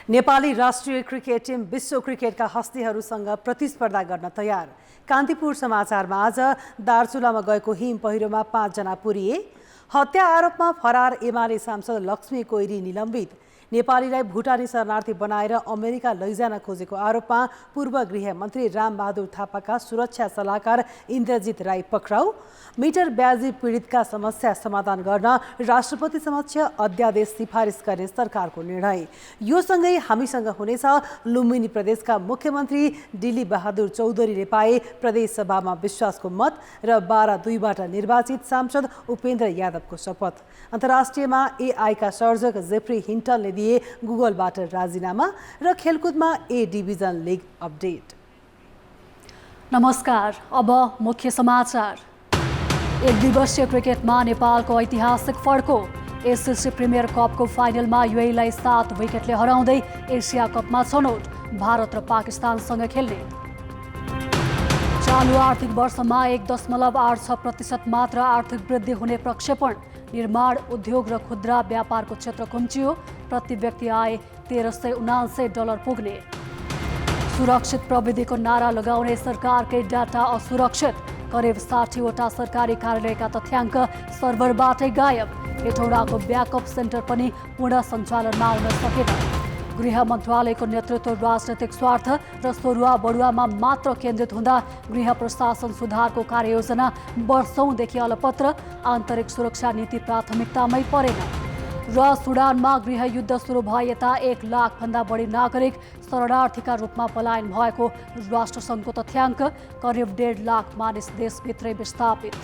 नेपाली राष्ट्रिय cricket team विश्व क्रिकेटका हस्तीहरूसँग प्रतिस्पर्धा गर्न तयार। कान्तिपुर समाचारमा आज दार्चुलामा गएको हिम पहिरोमा 5 जना पुरिए। हत्या आरोपमा फरार एमाले सांसद लक्ष्मी कोइरी निलम्बित। नेपालीलाई भुटानी शरणार्थी बनाएर अमेरिका लैजान खोजेको आरोपमा पूर्व गृहमन्त्री रामबहादुर थापाका सुरक्षा सल्लाहकार इन्द्रजित राई पक्राउ। मिटर ब्याजी पीडितका समस्या समाधान गर्न राष्ट्रपति समक्ष अध्यादेश सिफारिस गर्ने सरकारको निर्णय। यो सँगै हामीसँग हुनेछ लुम्बिनी प्रदेशका मुख्यमन्त्री डिली बहादुर चौधरीले पाए प्रदेश सभामा विश्वासको मत र 12-2बाट निर्वाचित सांसद उपेन्द्र यादवको शपथ। अन्तर्राष्ट्रियमा एआईका सर्जक जेफ्री हिन्टनले दिए गुगलबाट राजीनामा र खेलकुदमा ए डिभिजन लिग अपडेट। नमस्कार, अब मुख्य समाचार। एक दिवसीय क्रिकेटमा नेपालको ऐतिहासिक फड्को। एसएससी प्रिमियर कपको फाइनलमा युएईलाई 7 विकेटले हराउँदै एसिया कपमा छनौट। भारत र पाकिस्तानसँग खेल्ने। चालु आर्थिक वर्षमा 1.86% मात्र आर्थिक वृद्धि हुने प्रक्षेपण। निर्माण, उद्योग र खुद्रा व्यापारको क्षेत्र कुम्चियो। प्रति व्यक्ति आय $1379 पुग्ने। सुरक्षित प्रविधिको नारा लगाउने सरकारकै डाटा असुरक्षित। करिब 60वटा सरकारी कार्यालयका तथ्याङ्क सर्भरबाटै गायब। हेटौडाको ब्याकअप सेन्टर पनि पुनः सञ्चालनमा आउन सकेन। गृह मन्त्रालयको नेतृत्व राजनैतिक स्वार्थ र सरुवा बढुवामा मात्र केन्द्रित हुँदा गृह प्रशासन सुधारको कार्ययोजना वर्षौंदेखि अलपत्र। आन्तरिक सुरक्षा नीति प्राथमिकतामै परेन। र सुडानमा गृहयुद्ध सुरु भए यता 1 लाखभन्दा बढी नागरिक शरणार्थीका रूपमा पलायन भएको राष्ट्रसङ्घको तथ्याङ्क। करिब 1.5 लाख मानिस देशभित्रै विस्थापित।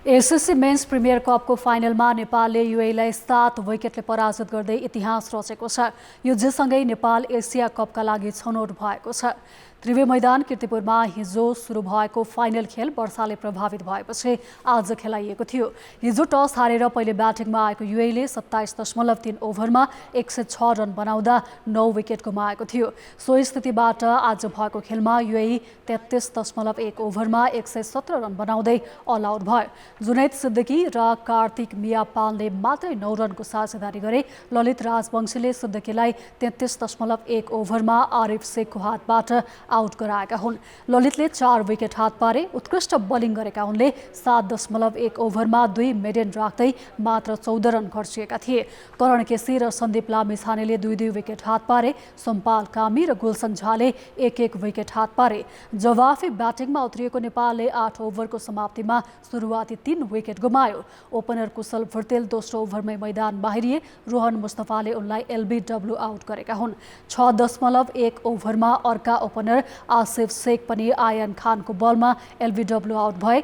एसएससी मेन्स प्रिमियर कपको फाइनलमा नेपालले युएईलाई 7 विकेटले पराजित गर्दै इतिहास रचेको छ। यो जितसँगै नेपाल एसिया कपका लागि छनौट भएको छ। त्रिवे मैदान कीर्तिपुरमा हिजो सुरु भएको फाइनल खेल वर्षाले प्रभावित भएपछि आज खेलाइएको थियो। हिजो टस हारेर पहिले ब्याटिङमा आएको युएईले 27.3 ओभरमा 106 रन बनाउँदा 9 विकेट गुमाएको थियो। सो स्थितिबाट आज भएको खेलमा युएई 33.1 ओभरमा 117 रन बनाउँदै अल आउट भयो। जुनैद सिद्दिकी र कार्तिक मियापालले मात्रै 9 रनको साझेदारी गरे। ललित राजवंशीले सिद्दिकीलाई 33.1 ओभरमा आरिफ शेखको हातबाट आउट गराएका हुन्। ललितले 4 विकेट हात पारे। उत्कृष्ट बोलिङ गरेका उनले 7.1 ओभरमा 2 मेडेन राख्दै मात्र 14 रन खर्चिएका थिए। करण केसी र सन्दीप लामिछानेले 2-2 विकेट हात पारे। सोमपाल कामी र गुलसन झाले 1-1 विकेट हात पारे। जवाफी ब्याटिङमा उत्रिएको नेपालले 8 ओभरको समाप्तिमा सुरुवाती 3 विकेट गुमायो। ओपनर कुशल भुर्तेल दोस्रो ओभरमै मैदान बाहिरिए। रोहन मुस्तफाले उनलाई एलबीडब्ल्यू आउट गरेका हुन्। 6.1 ओभरमा अर्का ओपनर आसिफ शेख पनि आयन खानको बलमा एलबीडब्ल्यू आउट भए।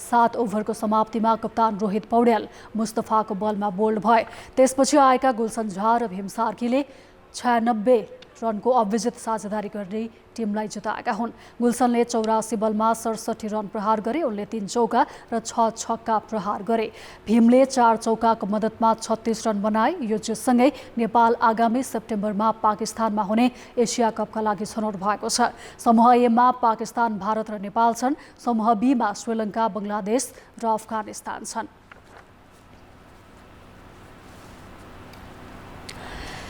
7 ओभरको समाप्तिमा कप्तान रोहित पौड्याल मुस्तफाको बलमा बोल्ड भए। त्यसपछि आएका गुलसन झा र भीम सार्कीले 96 रनको अविजित साझेदारी गर्ने टिमलाई जिताएका हुन्। गुलसनले 84 बलमा 67 रन प्रहार गरे। उनले 3 चौका र 6 छक्का प्रहार गरे। भीमले 4 चौकाको मद्दतमा 36 रन बनाए। यो जितसँगै नेपाल आगामी सेप्टेम्बरमा पाकिस्तानमा हुने एसिया कपका लागि छनौट भएको छ। समूह एमा पाकिस्तान, भारत र नेपाल छन्। समूह बीमा श्रीलङ्का, बङ्गलादेश र अफगानिस्तान छन्।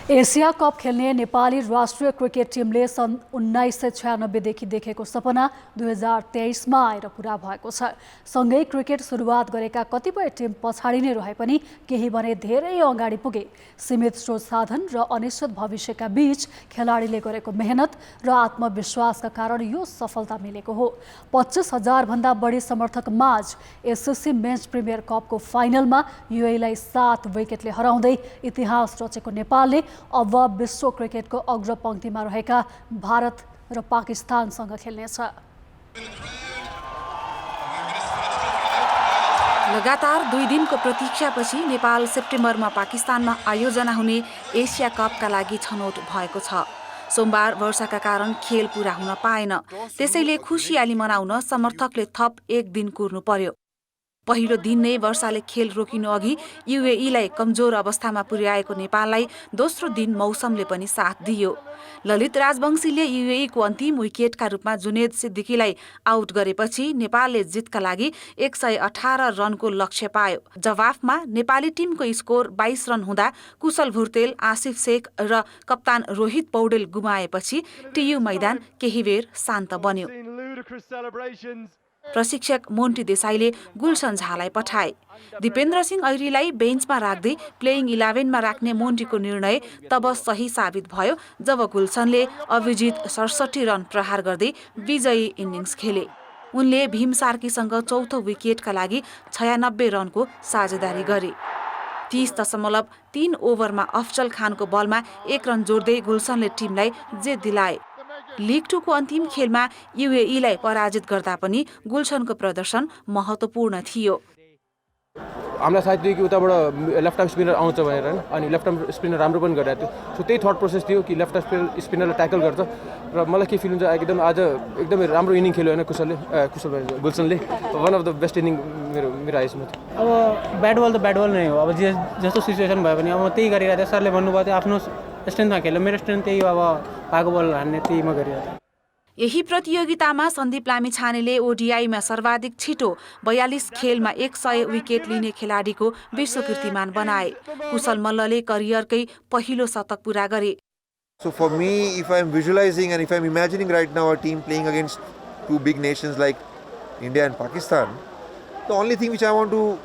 एसिया कप खेल्ने नेपाली राष्ट्रिय क्रिकेट टिमले सन् 1996देखि देखेको सपना 2023मा आएर पुरा भएको छ। सँगै क्रिकेट सुरुवात गरेका कतिपय टिम पछाडि नै रहे पनि केही भने धेरै अगाडि पुगे। सीमित स्रोत साधन र अनिश्चित भविष्यका बीच खेलाडीले गरेको मेहनत र आत्मविश्वासका कारण यो सफलता मिलेको हो। 25,000 भन्दा बढी समर्थक माझ एसएससी मेन्स प्रिमियर कपको फाइनलमा युएईलाई 7 विकेटले हराउँदै इतिहास रचेको नेपालले अब विश्व क्रिकेटको अग्रपङ्क्तिमा रहेका भारत र पाकिस्तानसँग खेल्नेछ। लगातार 2 दिनको प्रतीक्षापछि नेपाल सेप्टेम्बरमा पाकिस्तानमा आयोजना हुने एसिया कपका लागि छनौट भएको छ। सोमबार वर्षाका कारण खेल पूरा हुन पाएन। त्यसैले खुसियाली मनाउन समर्थकले थप 1 दिन कुर्नु पर्यो। पहिलो दिन नै वर्षाले खेल रोकिनु अघि युएईलाई कमजोर अवस्थामा पुर्याएको नेपाललाई दोस्रो दिन मौसमले पनि साथ दियो। ललित राजवंशीले युएईको अन्तिम विकेटका रूपमा जुनेद सिद्दिकीलाई आउट गरेपछि नेपालले जितका लागि 118 रनको लक्ष्य पायो। जवाफमा नेपाली टिमको स्कोर 22 रन हुँदा कुशल भुर्तेल, आसिफ शेख र कप्तान रोहित पौडेल गुमाएपछि टियु मैदान केही बेर शान्त बन्यो। प्रशिक्षक मोन्टी देसाईले गुलसन झालाई पठाए। दिपेन्द्र सिंह ऐरीलाई बेन्चमा राख्दै प्लेइङ 11मा राख्ने मोन्टीको निर्णय तब सही साबित भयो जब गुलसनले अभिजित 67 रन प्रहार गर्दै विजयी इनिङ्स खेले। उनले भीम सार्कीसँग चौथो विकेटका लागि 96 रनको साझेदारी गरे। 30.3 ओभरमा अफजल खानको बलमा 1 रन जोड्दै गुलसनले टिमलाई जित दिलाए। लिग 2 को अन्तिम खेलमा युएईलाई पराजित गर्दा पनि गुलसनको प्रदर्शन महत्त्वपूर्ण थियो। हामीलाई थाहा थियो कि उताबाट लेफ्ट आर्म स्पिनर आउँछ भनेर हैन, अनि लेफ्ट आर्म स्पिनर राम्रो पनि गरिरहेको थियो। सो त्यही थट प्रोसेस थियो कि लेफ्ट आर्म स्पिनरलाई ट्याकल गर्छ र मलाई के फिल हुन्छ एकदम आज एकदमै राम्रो इनिङ खेल्यो होइन गुलसनले। One of the best inning मेरो आइसमा थियो। अब ब्याट बल त ब्याट बल नै हो। अब जस्तो सिचुएसन भयो भने अब म त्यही गरिरहेको थिएँ। सरले भन्नुभयो थियो आफ्नो स्ट्रेन्थमा खेल्यो, मेरो स्ट्रेन्थ त्यही अब पाएको बल हान्ने त्यही म गरिरहेको थिएँ। यही प्रतियोगितामा सन्दीप लामिछानेले ओडिआईमा सर्वाधिक छिटो 42 खेलमा 100 विकेट लिने खेलाडीको विश्व कीर्तिमान बनाए। कुशल मल्लले करियरकै पहिलो शतक पूरा गरे। So for me, if I'm visualizing and if I'm imagining right now a team playing against two big nations like India and Pakistan, the only thing which I want to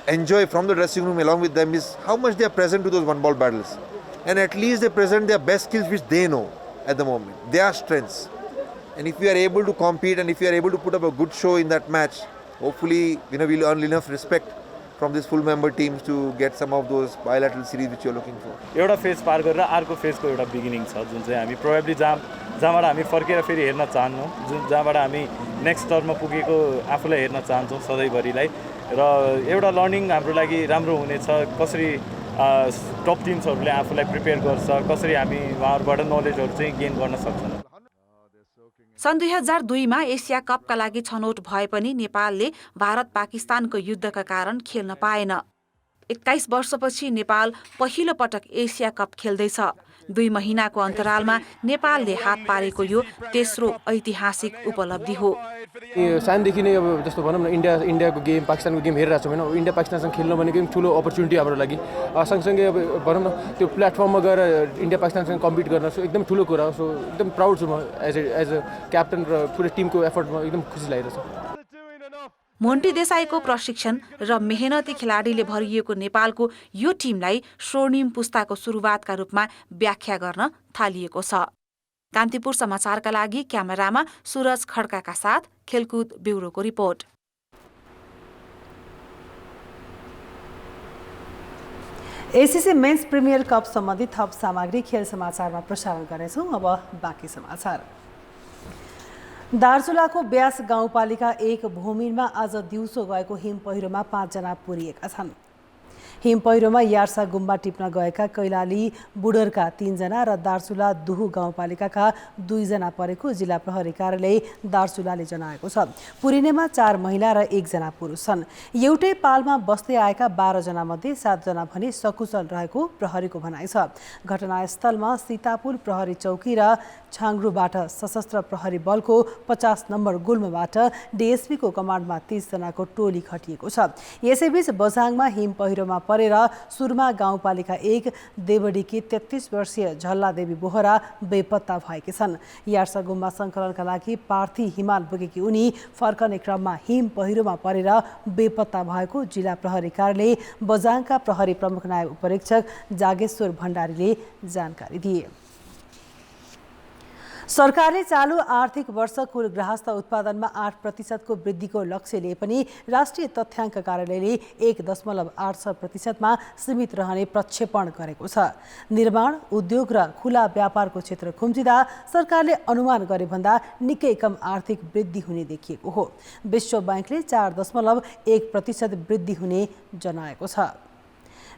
enjoy from the dressing room along with them is how much they are present to those one-ball battles. And at least they present their best skills which they know at the moment, their strengths. And if we are able to compete and if we are able to put up a good show in that match, hopefully we'll earn enough respect from these full member teams to get some of those bilateral series which you're looking for. एउटा phase पार गरेर अर्को फेजको एउटा beginning छ जुन चाहिँ हामी probably जहाँबाट हामी फर्केर फेरि हेर्न चाहन्नौँ, जहाँबाट हामी नेक्स्ट टर्ममा पुगेको आफूलाई हेर्न चाहन्छौँ सधैँभरिलाई। र एउटा लर्निङ हाम्रो लागि राम्रो हुनेछ कसरी टप टिम्सहरूले आफूलाई प्रिपेयर गर्छ, कसरी हामी उहाँहरूबाट नलेजहरू चाहिँ गेन गर्न सक्छौँ। सन् 2002मा एसिया कपका लागि छनौट भए पनि नेपालले भारत पाकिस्तानको युद्धका कारण खेल्न पाएन। 21 वर्षपछि नेपाल पहिलो पटक एसिया कप खेल्दैछ। 2 महिनाको अन्तरालमा नेपालले हात पारेको यो तेस्रो ऐतिहासिक उपलब्धि हो। सानदेखि नै अब जस्तो भनौँ न इन्डियाको गेम पाकिस्तानको गेम हेरिरहेको छौँ होइन, इन्डिया पाकिस्तानसँग खेल्न भनेको पनि ठुलो अपर्च्युनिटी हाम्रो लागि। सँगसँगै अब भनौँ न त्यो प्लेटफर्ममा गएर इन्डिया पाकिस्तानसँग कम्पिट गर्न सो एकदम ठुलो कुरा हो। सो एकदम प्राउड छु म एज अ क्याप्टन र पुरै टिमको एफर्टमा एकदम खुसी लागिरहेछ। मोन्टी देसाईको प्रशिक्षण र मेहनती खेलाडीले भरिएको नेपालको यो टिमलाई स्वर्णिम पुस्ताको सुरुवातका रूपमा व्याख्या गर्न थालिएको छ। कान्तिपुर समाचारका लागि क्यामेरामा सुरज खड्काका साथ खेलकुद ब्युरोको रिपोर्ट। एसिसी मेन्स प्रिमियर कप सम्बन्धी थप सामग्री खेल समाचारमा प्रसारण गर्नेछौँ। अब बाँकी समाचार। दार्चुलाको ब्यास गाउँपालिका 1 भूमिमा आज दिउँसो गएको हिम पहिरोमा 5 जना पुरिएका छन्। हिम पहिरोमा यार्सा गुम्बा टिप्न गएका कैलाली बुडरका 3 जना र दार्चुला दुहु गाउँपालिकाका 2 जना परेको जिल्ला प्रहरी कार्यालय दार्चुलाले जनाएको छ। पुरिनेमा 4 महिला र 1 जना पुरुष छन्। एउटै पालमा बस्दै आएका 12 जना मध्ये 7 जना भने सकुशल रहेको प्रहरीको भनाइ छ। घटनास्थलमा सीतापुल प्रहरी चौकी र छाङ्ग्रुबाट सशस्त्र प्रहरी बलको 50 नम्बर गुल्मबाट डिएसपीको कमान्डमा 30 जनाको टोली खटिएको छ। यसैबीच बझाङमा हिम पहिरोमा परेर सुरमा गाउँपालिका 1 देवडीकी 33 वर्षीय झल्ला देवी बोहरा बेपत्ता भएकी छन्। यार्सा गुम्बा सङ्कलनका लागि पार्थी हिमाल पुगेकी उनी फर्कने क्रममा हिम पहिरोमा परेर बेपत्ता भएको जिल्ला प्रहरी कार्यालय बझाङका प्रहरी प्रमुख नायब उपरीक्षक जागेश्वर भण्डारीले जानकारी दिए। सरकारले चालु आर्थिक वर्ष कुल गृहस्थ उत्पादनमा 8% को वृद्धिको लक्ष्य लिए पनि राष्ट्रिय तथ्याङ्क कार्यालयले 1.86% सीमित रहने प्रक्षेपण गरेको छ। निर्माण, उद्योग र खुला व्यापारको क्षेत्र खुम्चिँदा सरकारले अनुमान गरे भन्दा निकै कम आर्थिक वृद्धि हुने देखिएको हो। विश्व बैंकले 4.1% वृद्धि हुने जनाएको छ।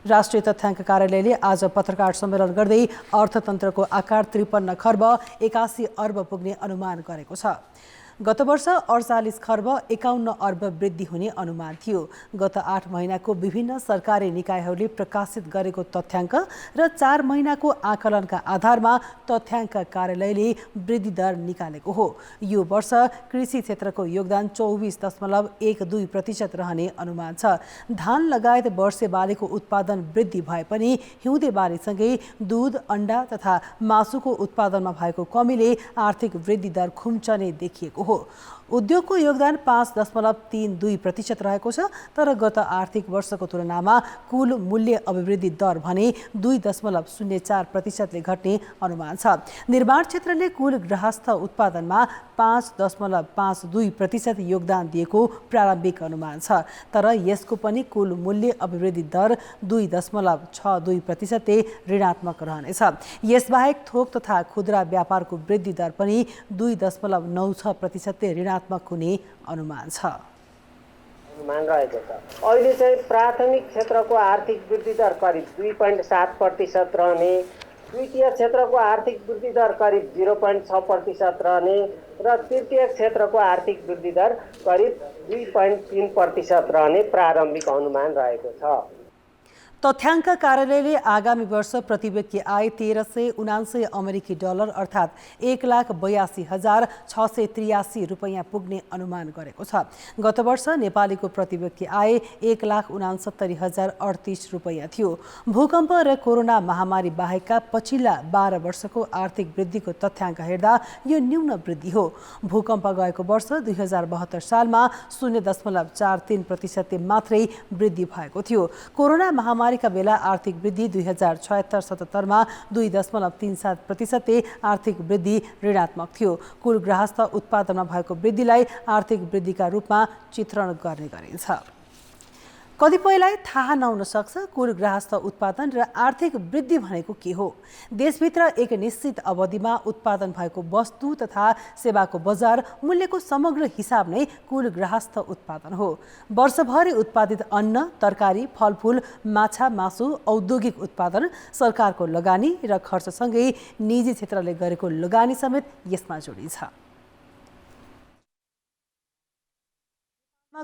राष्ट्रिय तथ्याङ्क कार्यालयले आज पत्रकार सम्मेलन गर्दै अर्थतन्त्रको आकार 53 खर्ब 81 अर्ब पुग्ने अनुमान गरेको छ। गत वर्ष 48 खर्ब 51 अर्ब वृद्धि हुने अनुमान थियो। गत 8 महिनाको विभिन्न सरकारी निकायहरूले प्रकाशित गरेको तथ्याङ्क र 4 महिनाको आकलनका आधारमा तथ्याङ्क कार्यालयले वृद्धि दर निकालेको हो। यो वर्ष कृषि क्षेत्रको योगदान 24.12% रहने अनुमान छ। धान लगायत वर्षे बालीको उत्पादन वृद्धि भए पनि हिउँदे बालीसँगै दूध, अण्डा तथा मासुको उत्पादनमा भएको कमीले आर्थिक वृद्धि दर खुम्चने देखिएको हो। उद्योगको योगदान 5.32% रहेको छ, तर गत आर्थिक वर्षको तुलनामा कुल मूल्य अभिवृद्धि दर भने 2.04%ले घट्ने अनुमान छ। निर्माण क्षेत्रले कुल गृहस्थ उत्पादनमा 5.52% योगदान दिएको प्रारम्भिक अनुमान छ, तर यसको पनि कुल मूल्य अभिवृद्धि दर 2.62%ले ऋणात्मक रहनेछ। यसबाहेक थोक तथा खुद्रा व्यापारको वृद्धि दर पनि 2.96%ले ऋणात्मक हुने अनुमान छ। अनुमान रहेको छ। अहिले चाहिँ प्राथमिक क्षेत्रको आर्थिक वृद्धि दर करिब 2.7% रहने, द्वितीय क्षेत्रको आर्थिक वृद्धि दर करिब 0.6% रहने र तृतीय क्षेत्रको आर्थिक वृद्धि दर करिब 2.3% रहने प्रारम्भिक अनुमान रहेको छ। तथ्याङ्क कार्यालयले आगामी वर्ष प्रति व्यक्ति आय $1379 अमेरिकी डलर अर्थात् 1,82,683 रुपैयाँ पुग्ने अनुमान गरेको छ। गत वर्ष नेपालीको प्रति व्यक्ति आय 1,69,038 रुपैयाँ थियो। भूकम्प र कोरोना महामारी बाहेकका पछिल्ला 12 वर्षको आर्थिक वृद्धिको तथ्याङ्क हेर्दा यो न्यून वृद्धि हो। भूकम्प गएको वर्ष 2072 सालमा 0.43% मात्रै वृद्धि भएको थियो। कोरोना महामारी का बेला आर्थिक वृद्धि 2076-77 मा 2.37% आर्थिक वृद्धि ऋणात्मक थियो। कुल गृहस्थ उत्पादनमा भएको वृद्धिलाई आर्थिक वृद्धिका रूपमा चित्रण गर्ने गरिन्छ। कतिपयलाई थाहा नहुन सक्छ कुल गृहस्थ उत्पादन र आर्थिक वृद्धि भनेको के हो। देशभित्र एक निश्चित अवधिमा उत्पादन भएको वस्तु तथा सेवाको बजार मूल्यको समग्र हिसाब नै कुल गृहस्थ उत्पादन हो। वर्षभरि उत्पादित अन्न, तरकारी, फलफूल, माछा, मासु, औद्योगिक उत्पादन, सरकारको लगानी र खर्चसँगै निजी क्षेत्रले गरेको लगानी समेत यसमा जोडिन्छ।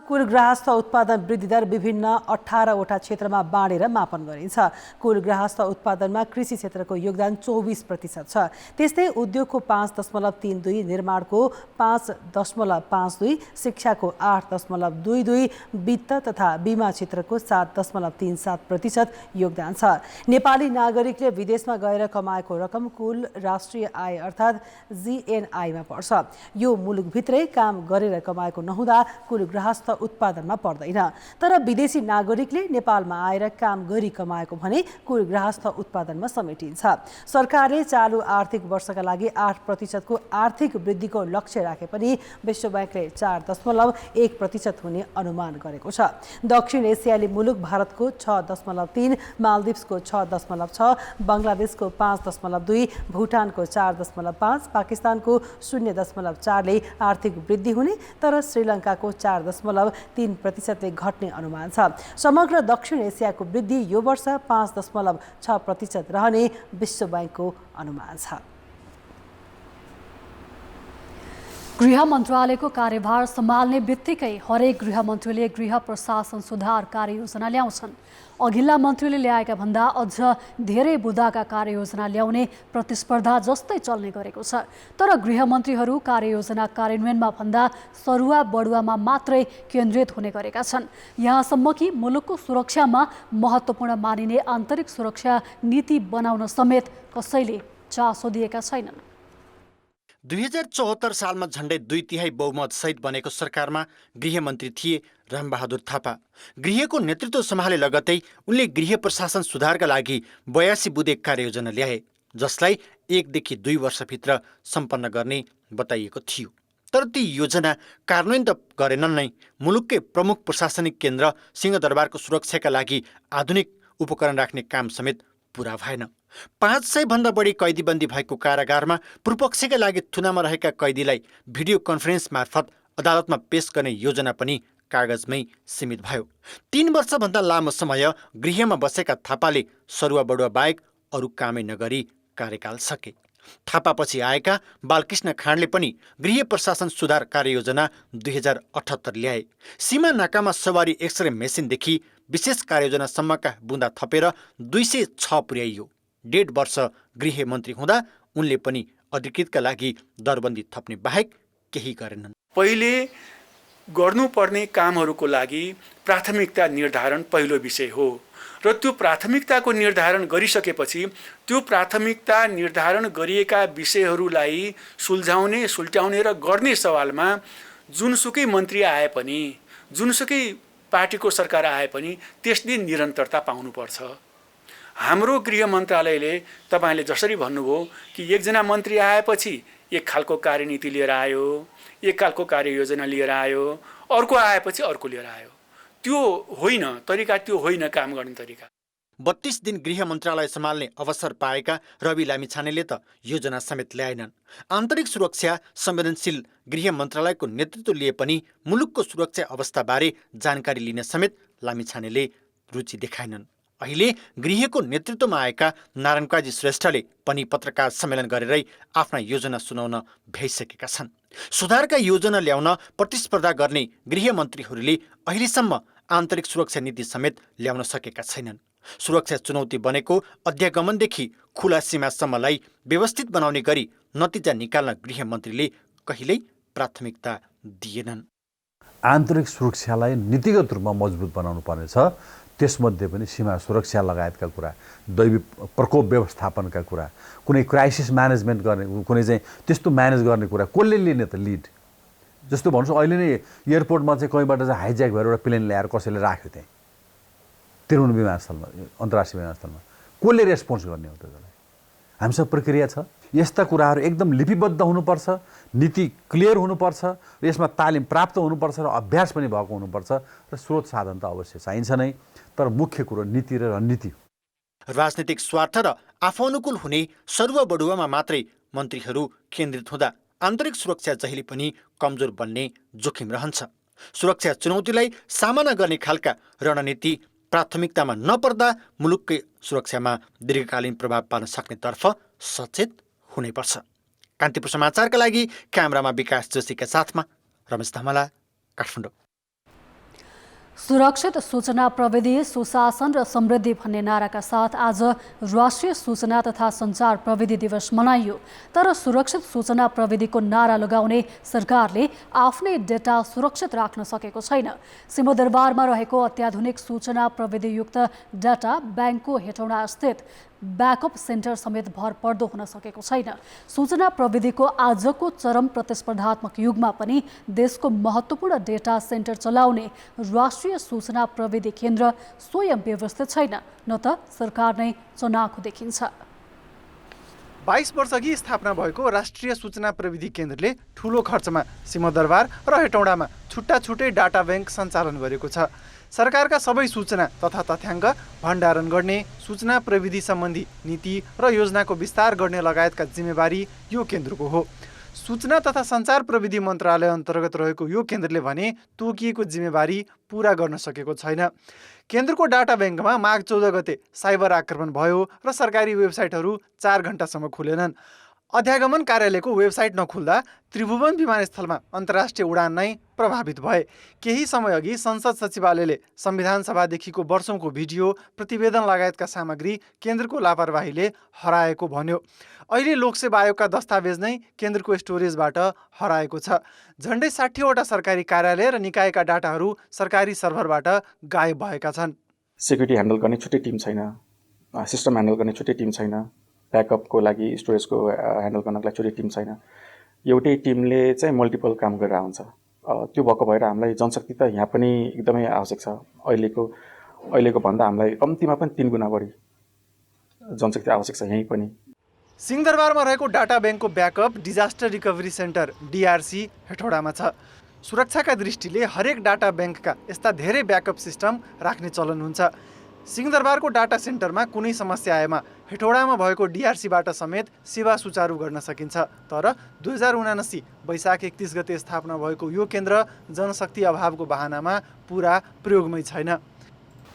कुल गृहस्थ उत्पादन वृद्धि दर विभिन्न 18 वटा क्षेत्रमा बाँडेर मापन गरिन्छ। कुल गृहस्थ उत्पादनमा कृषि क्षेत्रको योगदान 24% छ। त्यस्तै उद्योगको 5.32, निर्माणको 5.52, शिक्षाको 8.22, वित्त तथा बीमा क्षेत्रको 7.37% योगदान छ। नेपाली नागरिकले विदेशमा गएर कमाएको रकम कुल राष्ट्रिय आय अर्थात् जीएनआईमा पर्छ। यो मुलुकभित्रै काम गरेर कमाएको नहुँदा कुल गृहस्थ उत्पादनमा पर्दैन। तर विदेशी नागरिकले नेपालमा आएर काम गरी कमाएको भने कुल गृहस्थ उत्पादनमा समेटिन्छ। सरकारले चालु आर्थिक वर्षका लागि 8% को आर्थिक वृद्धिको लक्ष्य राखे पनि विश्व बैंकले 4.1% हुने अनुमान गरेको छ। दक्षिण एसियाली मुलुक भारतको 6.3, मालदिप्सको 6.6, बङ्गलादेशको 5.2, भुटानको 4.5, पाकिस्तानको 0.4 ले आर्थिक वृद्धि हुने, तर श्रीलङ्काको 4.3% ले घट्ने अनुमान छ। समग्र दक्षिण एसियाको वृद्धि यो वर्ष 5.6% रहने विश्व बैंकको अनुमान छ। गृह मन्त्रालयको कार्यभार सम्हाल्ने बित्तिकै हरेक गृह मन्त्रीले गृह प्रशासन सुधार कार्ययोजना ल्याउँछन्। अघिल्ला मन्त्रीले ल्याएका भन्दा अझ धेरै बुदाका कार्ययोजना ल्याउने प्रतिस्पर्धा जस्तै चल्ने गरेको छ। तर गृहमन्त्रीहरू कार्ययोजना कार्यान्वयनमा भन्दा सरुवा बढुवामा मात्रै केन्द्रित हुने गरेका छन्। यहाँसम्म कि मुलुकको सुरक्षामा महत्त्वपूर्ण मानिने आन्तरिक सुरक्षा नीति बनाउन समेत कसैले चासो दिएका छैनन्। 2074 सालमा झण्डै 2/3 बहुमत सहित बनेको सरकारमा गृहमन्त्री थिए रामबहादुर थापा। गृहको नेतृत्व सम्हाले लगतै उनले गृह प्रशासन सुधारका लागि 82 बुँदे कार्ययोजना ल्याए, जसलाई 1 देखि 2 वर्षभित्र सम्पन्न गर्ने बताइएको थियो। तर ती योजना कार्यान्वयन त गरेनन् नै। मुलुककै प्रमुख प्रशासनिक केन्द्र सिंहदरबारको सुरक्षाका लागि आधुनिक उपकरण राख्ने काम समेत पूरा भएन। 500 भन्दा बढी कैदीबन्दी भएको कारागारमा पूर्वपक्षका लागि थुनामा रहेका कैदीलाई भिडियो कन्फरेन्स मार्फत अदालतमा पेश गर्ने योजना पनि कागजमै सीमित भयो। 3 वर्षभन्दा लामो समय गृहमा बसेका थापाले सरुवा बडुवा बाहेक अरू कामै नगरी कार्यकाल सके। थापापछि आएका बालकृष्ण खाँडले पनि गृह प्रशासन सुधार कार्ययोजना 2078 ल्याए। सीमा नाकामा सवारी एक्सरे मेसिनदेखि विशेष कार्ययोजनासम्मका बुँदा थपेर 206 पुर्याइयो। 1.5 वर्ष गृह मन्त्री हुँदा उनले पनि अधिकृतका लागि दरबन्दी थप्ने बाहेक केही गरेनन्। पहिले गर्नुपर्ने कामहरूको लागि प्राथमिकता निर्धारण पहिलो विषय हो र त्यो प्राथमिकताको निर्धारण गरिसकेपछि त्यो प्राथमिकता निर्धारण गरिएका विषयहरूलाई सुल्झाउने र गर्ने सवालमा जुनसुकै मन्त्री आए पनि, जुनसुकै पार्टीको सरकार आए पनि त्यस दिन निरन्तरता पाउनुपर्छ। हाम्रो गृह मन्त्रालयले तपाईँले जसरी भन्नुभयो कि एकजना मन्त्री आएपछि एक खालको कार्यनीति लिएर आयो, एक खालको कार्ययोजना लिएर आयो, अर्को आएपछि अर्को लिएर आयो, त्यो होइन तरिका, त्यो होइन काम गर्ने तरिका। 32 दिन गृह मन्त्रालय सम्हाल्ने अवसर पाएका रवि लामिछानेले त योजना समेत ल्याएनन्। आन्तरिक सुरक्षा संवेदनशील गृह मन्त्रालयको नेतृत्व लिए पनि मुलुकको सुरक्षा अवस्थाबारे जानकारी लिन समेत लामिछानेले रुचि देखाएनन्। अहिले गृहको नेतृत्वमा आएका नारायण काजी श्रेष्ठले पनि पत्रकार सम्मेलन गरेरै आफ्ना योजना सुनाउन भ्याइसकेका छन्। सुधारका योजना ल्याउन प्रतिस्पर्धा गर्ने गृह मन्त्रीहरूले अहिलेसम्म आन्तरिक सुरक्षा नीति समेत ल्याउन सकेका छैनन्। सुरक्षा चुनौती बनेको अध्यागमनदेखि खुला सीमासम्मलाई व्यवस्थित बनाउने गरी नतिजा निकाल्न गृह मन्त्रीले कहिल्यै प्राथमिकता दिएनन्। आन्तरिक सुरक्षालाई नीतिगत रूपमा मजबुत बनाउनु पर्नेछ। त्यसमध्ये पनि सीमा सुरक्षा लगायतका कुरा, दैवी प्रकोप व्यवस्थापनका कुरा, कुनै क्राइसिस म्यानेजमेन्ट गर्ने, कुनै चाहिँ त्यस्तो म्यानेज गर्ने कुरा कसले लिने त लिड? जस्तो भन्नुहोस् अहिले नै एयरपोर्टमा चाहिँ कहीँबाट चाहिँ हाइज्याक भएर एउटा प्लेन ल्याएर कसैले राख्यो त्यहीँ त्रिभुवन विमानस्थलमा, अन्तर्राष्ट्रिय विमानस्थलमा, कसले रेस्पोन्स गर्ने हो त? हामीसँग प्रक्रिया छ। यस्ता कुराहरू एकदम लिपिबद्ध हुनुपर्छ, नीति क्लियर हुनुपर्छ, र यसमा तालिम प्राप्त हुनुपर्छ र अभ्यास पनि भएको हुनुपर्छ र स्रोत साधन त अवश्य चाहिन्छ नै, तर मुख्य कुरो नीति र रणनीति हो। राजनीतिक स्वार्थ र आफू अनुकूल हुने सर्वबढुवामा मात्रै मन्त्रीहरू केन्द्रित हुँदा आन्तरिक सुरक्षा जहिले पनि कमजोर बन्ने जोखिम रहन्छ। सुरक्षा चुनौतीलाई सामना गर्ने खालका रणनीति प्राथमिकतामा नपर्दा मुलुककै सुरक्षामा दीर्घकालीन प्रभाव पार्न सक्नेतर्फ सचेत हुनैपर्छ। कान्तिपुर समाचारका लागि क्यामेरामा विकास जोशीका साथमा रमेश धमला, काठमाडौँ। सुरक्षित सूचना प्रविधि सुशासन र समृद्धि भन्ने नाराका साथ आज राष्ट्रिय सूचना तथा सञ्चार प्रविधि दिवस मनाइयो। तर सुरक्षित सूचना प्रविधिको नारा लगाउने सरकारले आफ्नै डेटा सुरक्षित राख्न सकेको छैन। सिंहदरबारमा रहेको अत्याधुनिक सूचना प्रविधियुक्त डाटा ब्याङ्कको हेटौडा स्थित ब्याकअप सेन्टर समेत भर पर्दो हुन सकेको छैन। सूचना प्रविधिको आजको चरम प्रतिस्पर्धात्मक युगमा पनि देशको महत्त्वपूर्ण डेटा सेन्टर चलाउने राष्ट्रिय सूचना प्रविधि केन्द्र स्वयं व्यवस्थित छैन, न त सरकार नै चनाखो देखिन्छ। 22 वर्षअघि स्थापना भएको राष्ट्रिय सूचना प्रविधि केन्द्रले ठूलो खर्चमा सिंहदरबार र हेटौडामा छुट्टा छुट्टै डाटा ब्याङ्क सञ्चालन गरेको छ। सरकारका सबै सूचना तथा तथ्याङ्क भण्डारण गर्ने, सूचना प्रविधि सम्बन्धी नीति र योजनाको विस्तार गर्ने लगायतका जिम्मेवारी यो केन्द्रको हो। सूचना तथा सञ्चार प्रविधि मन्त्रालय अन्तर्गत रहेको यो केन्द्रले भने तोकिएको जिम्मेवारी पूरा गर्न सकेको छैन। केन्द्रको डाटा ब्याङ्कमा माघ 14 गते साइबर आक्रमण भयो र सरकारी वेबसाइटहरू 4 घण्टासम्म खुलेनन्। अध्यागमन कार्यालयको वेबसाइट नखुल्दा त्रिभुवन विमानस्थलमा अन्तर्राष्ट्रिय उडान नै प्रभावित भए। केही समयअघि संसद सचिवालयले संविधान सभादेखिको वर्षौंको भिडियो, प्रतिवेदन लगायतका सामग्री केन्द्रको लापरवाहीले हराएको भन्यो। अहिले लोकसेवा आयोगका दस्तावेज नै केन्द्रको स्टोरेजबाट हराएको छ। झन्डै 60वटा सरकारी कार्यालय र निकायका डाटाहरू सरकारी सर्भरबाट गायब भएका छन्। सेक्युरिटी ह्यान्डल गर्ने छुट्टै टिम छैन, सिस्टम ह्यान्डल गर्ने छुट्टै टिम छैन, ब्याकअपको लागि स्टोरेजको ह्यान्डल गर्नको लागि छुट्टै टिम छैन। एउटै टिमले चाहिँ मल्टिपल काम गरेर हुन्छ। त्यो भएको भएर हामीलाई जनशक्ति त यहाँ पनि एकदमै आवश्यक छ। अहिलेको भन्दा हामीलाई कम्तीमा पनि 3 गुणा बढी जनशक्ति आवश्यक छ यहीँ पनि। सिंहदरबारमा रहेको डाटा ब्याङ्कको backup disaster recovery centre DRC हेटौडामा छ। सुरक्षाका दृष्टिले हरेक डाटा ब्याङ्कका यस्ता धेरै ब्याकअप सिस्टम राख्ने चलन हुन्छ। सिंहदरबारको डाटा सेन्टरमा कुनै समस्या आएमा हेटौडामा भएको DRCबाट समेत सेवा सुचारू गर्न सकिन्छ। तर 2079 वैशाख 31 गते स्थापना भएको यो केन्द्र जनशक्ति अभावको बहानामा पुरा प्रयोगमै छैन।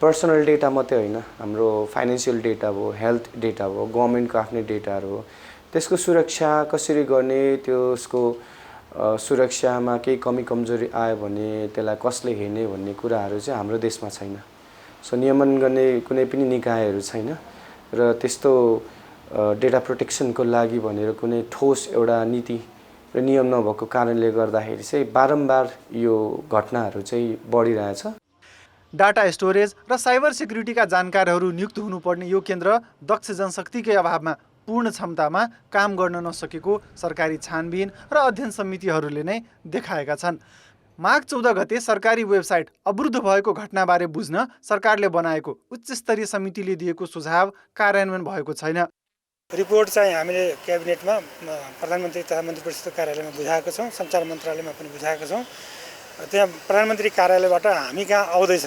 पर्सनल डेटा मात्रै होइन, हाम्रो फाइनेन्सियल डेटा भयो, हेल्थ डेटा भयो, गभर्मेन्टको आफ्नै डेटाहरू हो, त्यसको सुरक्षा कसरी गर्ने, त्यसको सुरक्षामा केही कमी कमजोरी आयो भने त्यसलाई कसले हेर्ने भन्ने कुराहरू चाहिँ हाम्रो देशमा छैन। सो नियमन गर्ने कुनै पनि निकायहरू छैन र त्यस्तो डेटा प्रोटेक्सनको लागि भनेर कुनै ठोस एउटा नीति र नियम नभएको कारणले गर्दाखेरि चाहिँ बारम्बार यो घटनाहरू चाहिँ बढिरहेछ। डाटा स्टोरेज र साइबर सिक्युरिटीका जानकारहरू नियुक्त हुनुपर्ने यो केन्द्र दक्ष जनशक्तिकै अभावमा पूर्ण क्षमतामा काम गर्न नसकेको सरकारी छानबिन र अध्ययन समितिहरूले नै देखाएका छन्। माघ 14 गते सरकारी वेबसाइट अवरुद्ध भएको घटनाबारे बुझ्न सरकारले बनाएको उच्चस्तरीय समितिले दिएको सुझाव कार्यान्वयन भएको छैन। रिपोर्ट चाहिँ हामीले क्याबिनेटमा प्रधानमन्त्री तथा मन्त्री परिषदको कार्यालयमा बुझाएको छौँ, सञ्चार मन्त्रालयमा पनि बुझाएको छौँ। त्यहाँ प्रधानमन्त्री कार्यालयबाट हामी कहाँ आउँदैछ,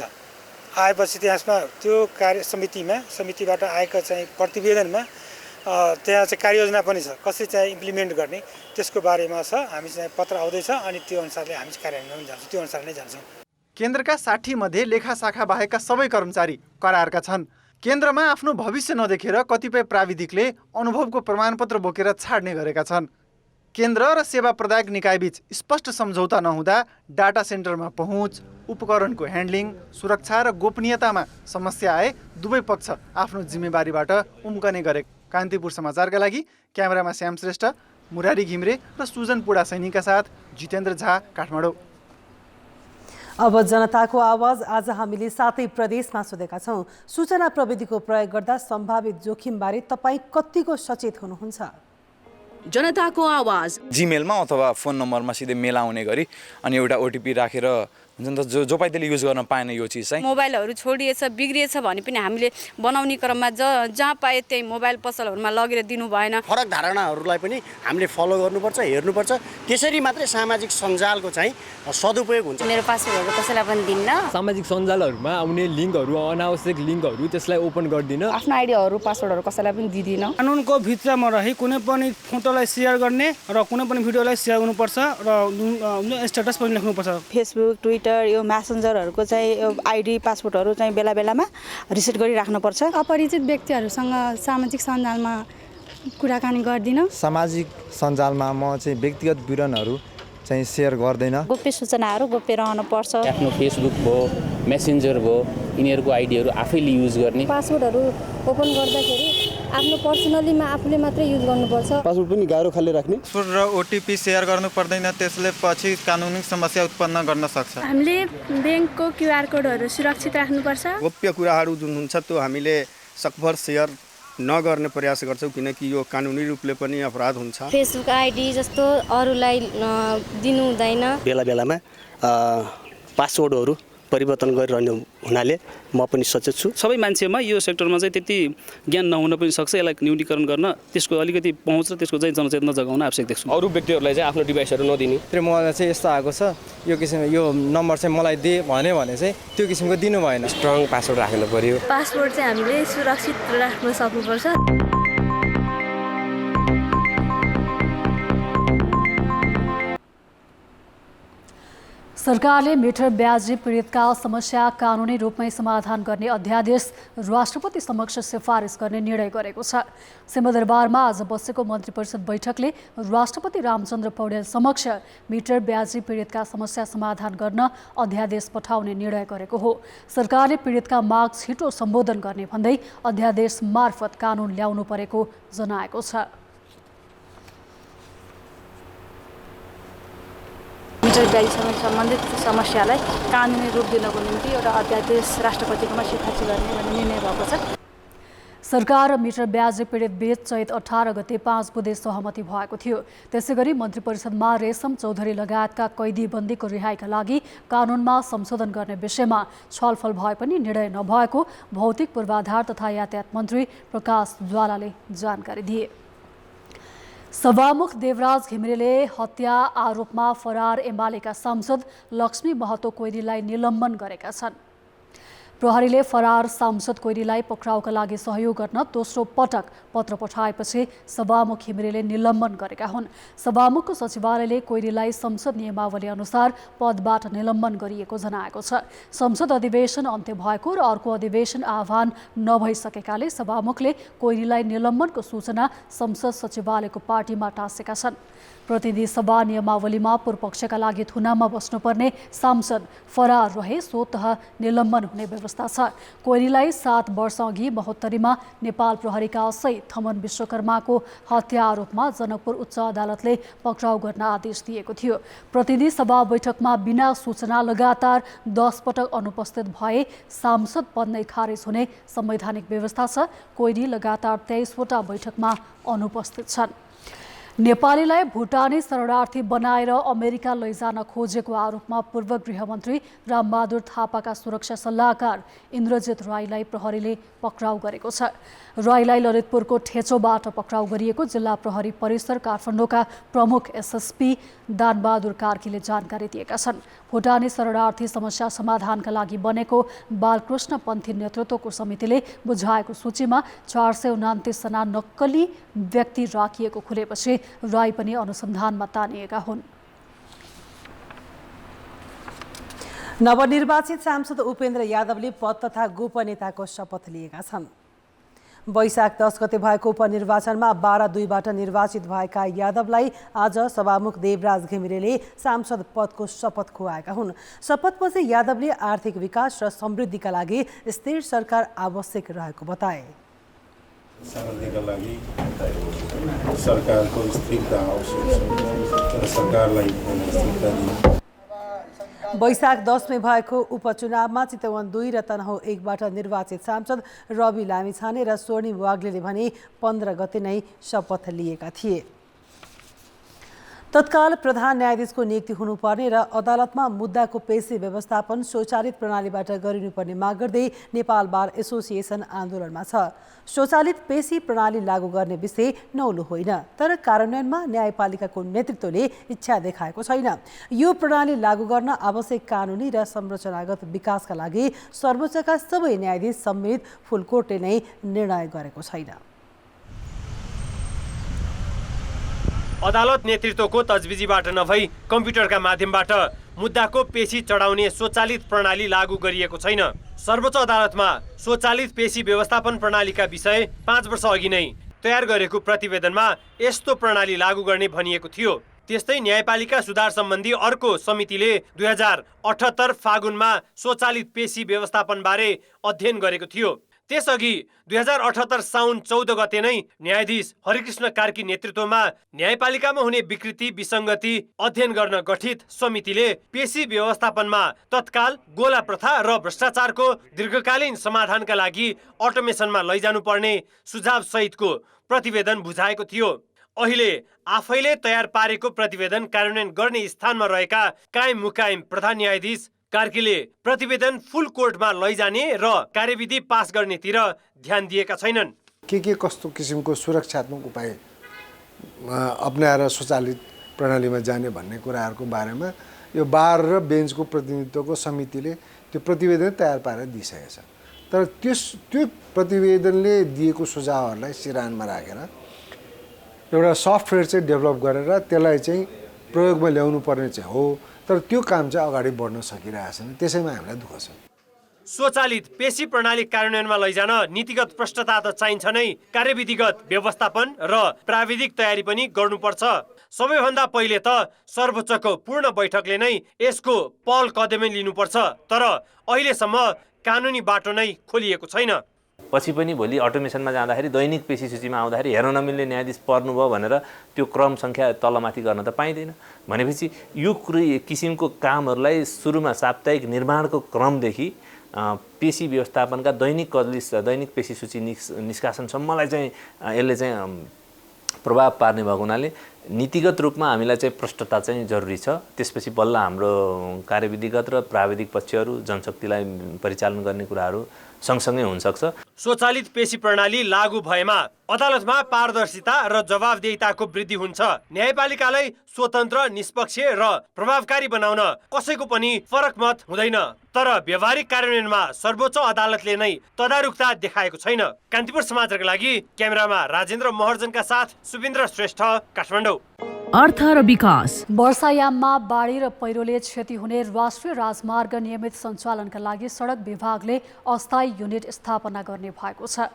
आएपछि त्यसमा त्यो समितिबाट आएको चाहिँ प्रतिवेदनमा त्यहाँ चाहिँ कार्ययोजना पनि छ, कसरी चाहिँ इम्प्लिमेन्ट गर्ने त्यसको बारेमा छ। हामी चाहिँ पत्र आउँदैछ अनि त्यो अनुसारले हामी कार्यान्वयन जान्छौँ, त्यो अनुसार नै जान्छौँ। केन्द्रका 60 मध्ये लेखा शाखा बाहेकका सबै कर्मचारी करारका छन्। केन्द्रमा आफ्नो भविष्य नदेखेर कतिपय प्राविधिकले अनुभवको प्रमाणपत्र बोकेर छाड्ने गरेका छन्। केन्द्र र सेवा प्रदायक निकायबीच स्पष्ट सम्झौता नहुँदा डाटा सेन्टरमा पहुँच, उपकरणको ह्यान्डलिङ, सुरक्षा र गोपनीयतामा समस्या आए दुवै पक्ष आफ्नो जिम्मेवारीबाट उम्कने गरे। कान्तिपुर समाचारका लागि क्यामेरामा श्याम श्रेष्ठ, मुरारी घिम्रे र सुजन पुडा सैनीका साथ जितेन्द्र झा, काठमाडौँ। अब जनताको आवाज आज हामीले 7 प्रदेशमा सोधेका छौँ। सूचना प्रविधिको प्रयोग गर्दा सम्भावित जोखिमबारे तपाईँ कतिको सचेत हुनुहुन्छ? जनताको आवाज जीमेलमा अथवा फोन नम्बरमा सिधै मेल आउने गरी अनि एउटा ओटिपी राखेर हुन्छ नि त, जो पाइ त्यसले युज गर्न पाएन यो चिज चाहिँ। मोबाइलहरू छोडिएछ, बिग्रिएछ भने पनि हामीले बनाउने क्रममा जहाँ पाए त्यही मोबाइल पसलहरूमा लगेर दिनु भएन। फरक धारणाहरूलाई पनि हामीले फलो गर्नुपर्छ, हेर्नुपर्छ। त्यसरी मात्रै सामाजिक सञ्जालको चाहिँ सदुपयोग हुन्छ। मेरो पासवर्डहरू कसैलाई पनि दिन्न। सामाजिक सञ्जालहरूमा आउने लिङ्कहरू, अनावश्यक लिङ्कहरू, त्यसलाई ओपन गर्दिन। आफ्नो आइडियाहरू, पासवर्डहरू कसैलाई पनि दिदिन। कानुनको भित्रमा रही कुनै पनि फोटोलाई सेयर गर्ने र कुनै पनि भिडियोलाई सेयर गर्नुपर्छ र स्ट्याटस पनि लेख्नुपर्छ। फेसबुक, ट्विटर, यो मेसेन्जरहरूको चाहिँ आइडी, पासवर्डहरू चाहिँ बेला बेलामा रिसेट गरिराख्नुपर्छ। अपरिचित व्यक्तिहरूसँग सामाजिक सञ्जालमा कुराकानी गर्दिन। सामाजिक सञ्जालमा म चाहिँ व्यक्तिगत विवरणहरू चाहिँ सेयर गर्दैन। गोप्य सूचनाहरू गोप्य रहनुपर्छ। आफ्नो फेसबुक भयो, मेसेन्जर भयो, यिनीहरूको आइडीहरू आफैले युज गर्ने। पासवर्डहरू ओपन गर्दाखेरि आफ्नो पर्सनलीमा आफूले मात्रै युज गर्नुपर्छ। पासवर्ड पनि गाह्रो खाले राख्ने। पासवर्ड र ओटिपी सेयर गर्नु पर्दैन, त्यसले पछि कानुनी समस्या उत्पन्न गर्न सक्छ। हामीले ब्याङ्कको क्युआर कोडहरू सुरक्षित राख्नुपर्छ। गोप्य कुराहरू जुन हुन्छ त्यो हामीले सकभर सेयर नगर्ने प्रयास गर्छौँ, किनकि यो कानुनी रूपले पनि अपराध हुन्छ। फेसबुक आइडी जस्तो अरूलाई दिनु हुँदैन। बेला बेलामा पासवर्डहरू परिवर्तन गरिरहने हुनाले म पनि सचेत छु। सबै मान्छेमा यो सेक्टरमा चाहिँ त्यति ज्ञान नहुन पनि सक्छ। यसलाई न्यूनीकरण गर्न त्यसको अलिकति पहुँच र त्यसको चाहिँ जनचेतना जगाउन आवश्यक देख्छु। अरू व्यक्तिहरूलाई चाहिँ आफ्नो डिभाइसहरू नदिने। तर मलाई चाहिँ यस्तो आएको छ, यो किसिमको यो नम्बर चाहिँ मलाई दे भने चाहिँ त्यो किसिमको दिनु भएन। स्ट्रङ पासवर्ड राख्नु पर्यो। पासवर्ड चाहिँ हामीले सुरक्षित राख्न सक्नुपर्छ। सरकारले मिटर ब्याजी पीडितका समस्या कानुनी रूपमै समाधान गर्ने अध्यादेश राष्ट्रपति समक्ष सिफारिस गर्ने निर्णय गरेको छ। सिंहदरबारमा आज बसेको मन्त्री परिषद बैठकले राष्ट्रपति रामचन्द्र पौडेल समक्ष मिटर ब्याजी पीडितका समस्या समाधान गर्न अध्यादेश पठाउने निर्णय गरेको हो। सरकारले पीडितका माग छिटो सम्बोधन गर्ने भन्दै अध्यादेश मार्फत कानुन ल्याउनु परेको जनाएको छ। मिटर ब्याजीसँग सम्बन्धित समस्यालाई कानुनी रूप दिनको निम्ति एउटा अध्यादेश राष्ट्रपतिकोमा सिफारिस गर्ने भन्ने निर्णय भएको छ। सरकार र मिटर ब्याजी पीडित बीच चैत 18 गते 5 बुँदे सहमति भएको थियो। त्यसैगरी मन्त्री परिषदमा रेशम चौधरी लगायतका कैदीबन्दीको रिहाईका लागि कानुनमा संशोधन गर्ने विषयमा छलफल भए पनि निर्णय नभएको भौतिक पूर्वाधार तथा यातायात मन्त्री प्रकाश ज्वालाले जानकारी दिए। सभामुख देवराज घिमिरेले हत्या आरोपमा फरार एमालेका सांसद लक्ष्मी महतो कोइरीलाई निलम्बन गरेका छन्। प्रहरीले फरार सांसद कोइरीलाई पक्राउका लागि सहयोग गर्न दोस्रो पटक पत्र पठाएपछि सभामुख घिमिरेले निलम्बन गरेका हुन्। सभामुखको सचिवालयले कोइरीलाई संसद नियमावली अनुसार पदबाट निलम्बन गरिएको जनाएको छ। संसद अधिवेशन अन्त्य भएको र अर्को अधिवेशन आह्वान नभइसकेकाले सभामुखले कोइरीलाई निलम्बनको सूचना संसद सचिवालयको पार्टीमा टाँसेका छन्। प्रतिनिधि सभा नियमावलीमा पूर्वपक्षका लागि थुनामा बस्नुपर्ने सांसद फरार रहे स्वतः निलम्बन हुने व्यवस्था छ। कोइरीलाई 7 वर्ष अघि महोत्तरीमा नेपाल प्रहरीका सहित थमन विश्वकर्माको हत्या आरोपमा जनकपुर उच्च अदालतले पक्राउ गर्न आदेश दिएको थियो। प्रतिनिधि सभा बैठकमा बिना सूचना लगातार 10 पटक अनुपस्थित भए सांसद पद नै खारेज हुने संवैधानिक व्यवस्था छ। कोइरी लगातार 23 वटा बैठकमा अनुपस्थित छन्। नेपालीलाई भुटानी शरणार्थी बनाएर अमेरिका लैजान खोजेको आरोपमा पूर्व गृहमन्त्री रामबहादुर थापाका सुरक्षा सल्लाहकार इन्द्रजित राईलाई प्रहरीले पक्राउ गरेको छ। राईलाई ललितपुरको ठेचोबाट पक्राउ गरिएको जिल्ला प्रहरी परिसर काठमाडौँका प्रमुख एसएसपी दानबहादुर कार्कीले जानकारी दिएका छन्। भुटानी शरणार्थी समस्या समाधानका लागि बनेको बालकृष्ण पन्थी नेतृत्वको समितिले बुझाएको सूचीमा 429 जना नक्कली व्यक्ति राखिएको खुलेपछि राई पनि अनुसन्धानमा तानिएका हुन्। नवनिर्वाचित सांसद उपेन्द्र यादवले पद तथा गोपनीयताको शपथ लिएका छन्। वैशाख 10 गते भएको उपनिर्वाचनमा 12-2बाट निर्वाचित भएका यादवलाई आज सभामुख देवराज घिमिरेले सांसद पदको शपथ खुवाएका हुन्। शपथपछि यादवले आर्थिक विकास र समृद्धिका लागि स्थिर सरकार आवश्यक रहेको बताए। समृद्धिका लागि सरकारको स्थिरता आवश्यक छ र सरकारलाई स्थिरता दिनु। वैशाख 10 भएको उपचुनावमा चितवन 2 र तनहुँ 1बाट निर्वाचित सांसद रवि लामिछाने र स्वर्णिम वाग्लेले भने 15 गते नै शपथ लिएका थिए। तत्काल प्रधान न्यायाधीशको नियुक्ति हुनुपर्ने र अदालतमा मुद्दाको पेशी व्यवस्थापन स्वचालित प्रणालीबाट गरिनुपर्ने माग गर्दै नेपाल बार एसोसिएसन आन्दोलनमा छ। स्वचालित पेशी प्रणाली लागू गर्ने विषय नौलो होइन, तर कार्यान्वयनमा न्यायपालिकाको नेतृत्वले इच्छा देखाएको छैन। यो प्रणाली लागू गर्न आवश्यक कानुनी र संरचनागत विकासका लागि सर्वोच्चका सबै न्यायाधीश सम्मिलित फुलकोर्टले नै निर्णय गरेको छैन। अदालत नेतृत्वको तजविजीबाट नभई कम्प्युटरका माध्यमबाट मुद्दाको पेशी चढाउने स्वचालित प्रणाली लागू गरिएको छैन। सर्वोच्च अदालतमा स्वचालित पेशी व्यवस्थापन प्रणालीका विषय 5 वर्ष अघि नै तयार गरेको प्रतिवेदनमा यस्तो प्रणाली लागू गर्ने भनिएको थियो। त्यस्तै न्यायपालिका सुधार सम्बन्धी अर्को समितिले 2078 फागुनमा स्वचालित पेशी व्यवस्थापनबारे अध्ययन गरेको थियो। त्यसअघि 2078 साउन 14 गते नै न्यायाधीश हरिकृष्ण कार्की नेतृत्वमा न्यायपालिकामा हुने विकृति विसङ्गति अध्ययन गर्न गठित समितिले पेशी व्यवस्थापनमा तत्काल गोला प्रथा र भ्रष्टाचारको दीर्घकालीन समाधानका लागि अटोमेसनमा लैजानुपर्ने सुझाव सहितको प्रतिवेदन बुझाएको थियो। अहिले आफैले तयार पारेको प्रतिवेदन कार्यान्वयन गर्ने स्थानमा रहेका कायम मुकायम प्रधान न्यायाधीश कार्कीले प्रतिवेदन फुल कोर्टमा लैजाने र कार्यविधि पास गर्नेतिर ध्यान दिएका छैनन्। के कस्तो किसिमको सुरक्षात्मक उपाय अपनाएर स्वचालित प्रणालीमा जाने भन्ने कुराहरूको बारेमा यो बार र बेन्चको प्रतिनिधित्वको समितिले त्यो प्रतिवेदन तयार पारेर दिइसकेको छ। तर त्यो प्रतिवेदनले दिएको सुझावहरूलाई सिरानमा राखेर एउटा सफ्टवेयर चाहिँ डेभलप गरेर त्यसलाई चाहिँ प्रयोगमा ल्याउनु पर्ने चाहिँ हो, तर त्यो काम चाहिँ अगाडि बढ्न सकिरहेको छैन। त्यसैमा हामीलाई दुःख छ। स्वचालित पेशी प्रणाली कार्यान्वयनमा लैजान नीतिगत प्रष्टता त चाहिन्छ नै, कार्यविधिगत व्यवस्थापन र प्राविधिक तयारी पनि गर्नुपर्छ। सबैभन्दा पहिले त सर्वोच्चको पूर्ण बैठकले नै यसको पहल कदमी लिनुपर्छ, तर अहिलेसम्म कानुनी बाटो नै खोलिएको छैन। पछि पनि भोलि अटोमेसनमा जाँदाखेरि दैनिक पेशी सूचीमा आउँदाखेरि हेर्न नमिल्ने न्यायाधीश पर्नुभयो भनेर त्यो क्रम सङ्ख्या तलमाथि गर्न त पाइँदैन। भनेपछि यो किसिमको कामहरूलाई सुरुमा साप्ताहिक निर्माणको क्रमदेखि पेशी व्यवस्थापनका दैनिक पेशी सूची निष्कासनसम्मलाई चाहिँ यसले चाहिँ प्रभाव पार्ने भएको हुनाले नीतिगत रूपमा हामीलाई चाहिँ प्रष्टता चाहिँ जरुरी छ। त्यसपछि बल्ल हाम्रो कार्यविधिगत र प्राविधिक पक्षहरू जनशक्तिलाई परिचालन गर्ने कुराहरू सँगसँगै हुनसक्छ। स्वचालित पेशी प्रणाली लागू भएमा अदालतमा पारदर्शिता र जवाफदेहिताको वृद्धि हुन्छ। न्यायपालिकालाई स्वतन्त्र, निष्पक्ष र प्रभावकारी बनाउन कसैको पनि फरक मत हुँदैन। तर व्यवहारिक कार्यान्वयनमा सर्वोच्च अदालतले नै तदारुकता देखाएको छैन। कान्तिपुर समाचारका लागि क्यामेरामा राजेन्द्र महर्जनका साथ सुबिन्द्र श्रेष्ठ, काठमाडौँ। अर्थ र विकास। वर्षायाममा बाढी र पहिरोले क्षति हुने राष्ट्रिय राजमार्ग नियमित सञ्चालनका लागि सडक विभागले अस्थायी युनिट स्थापना गर्ने भएको छ।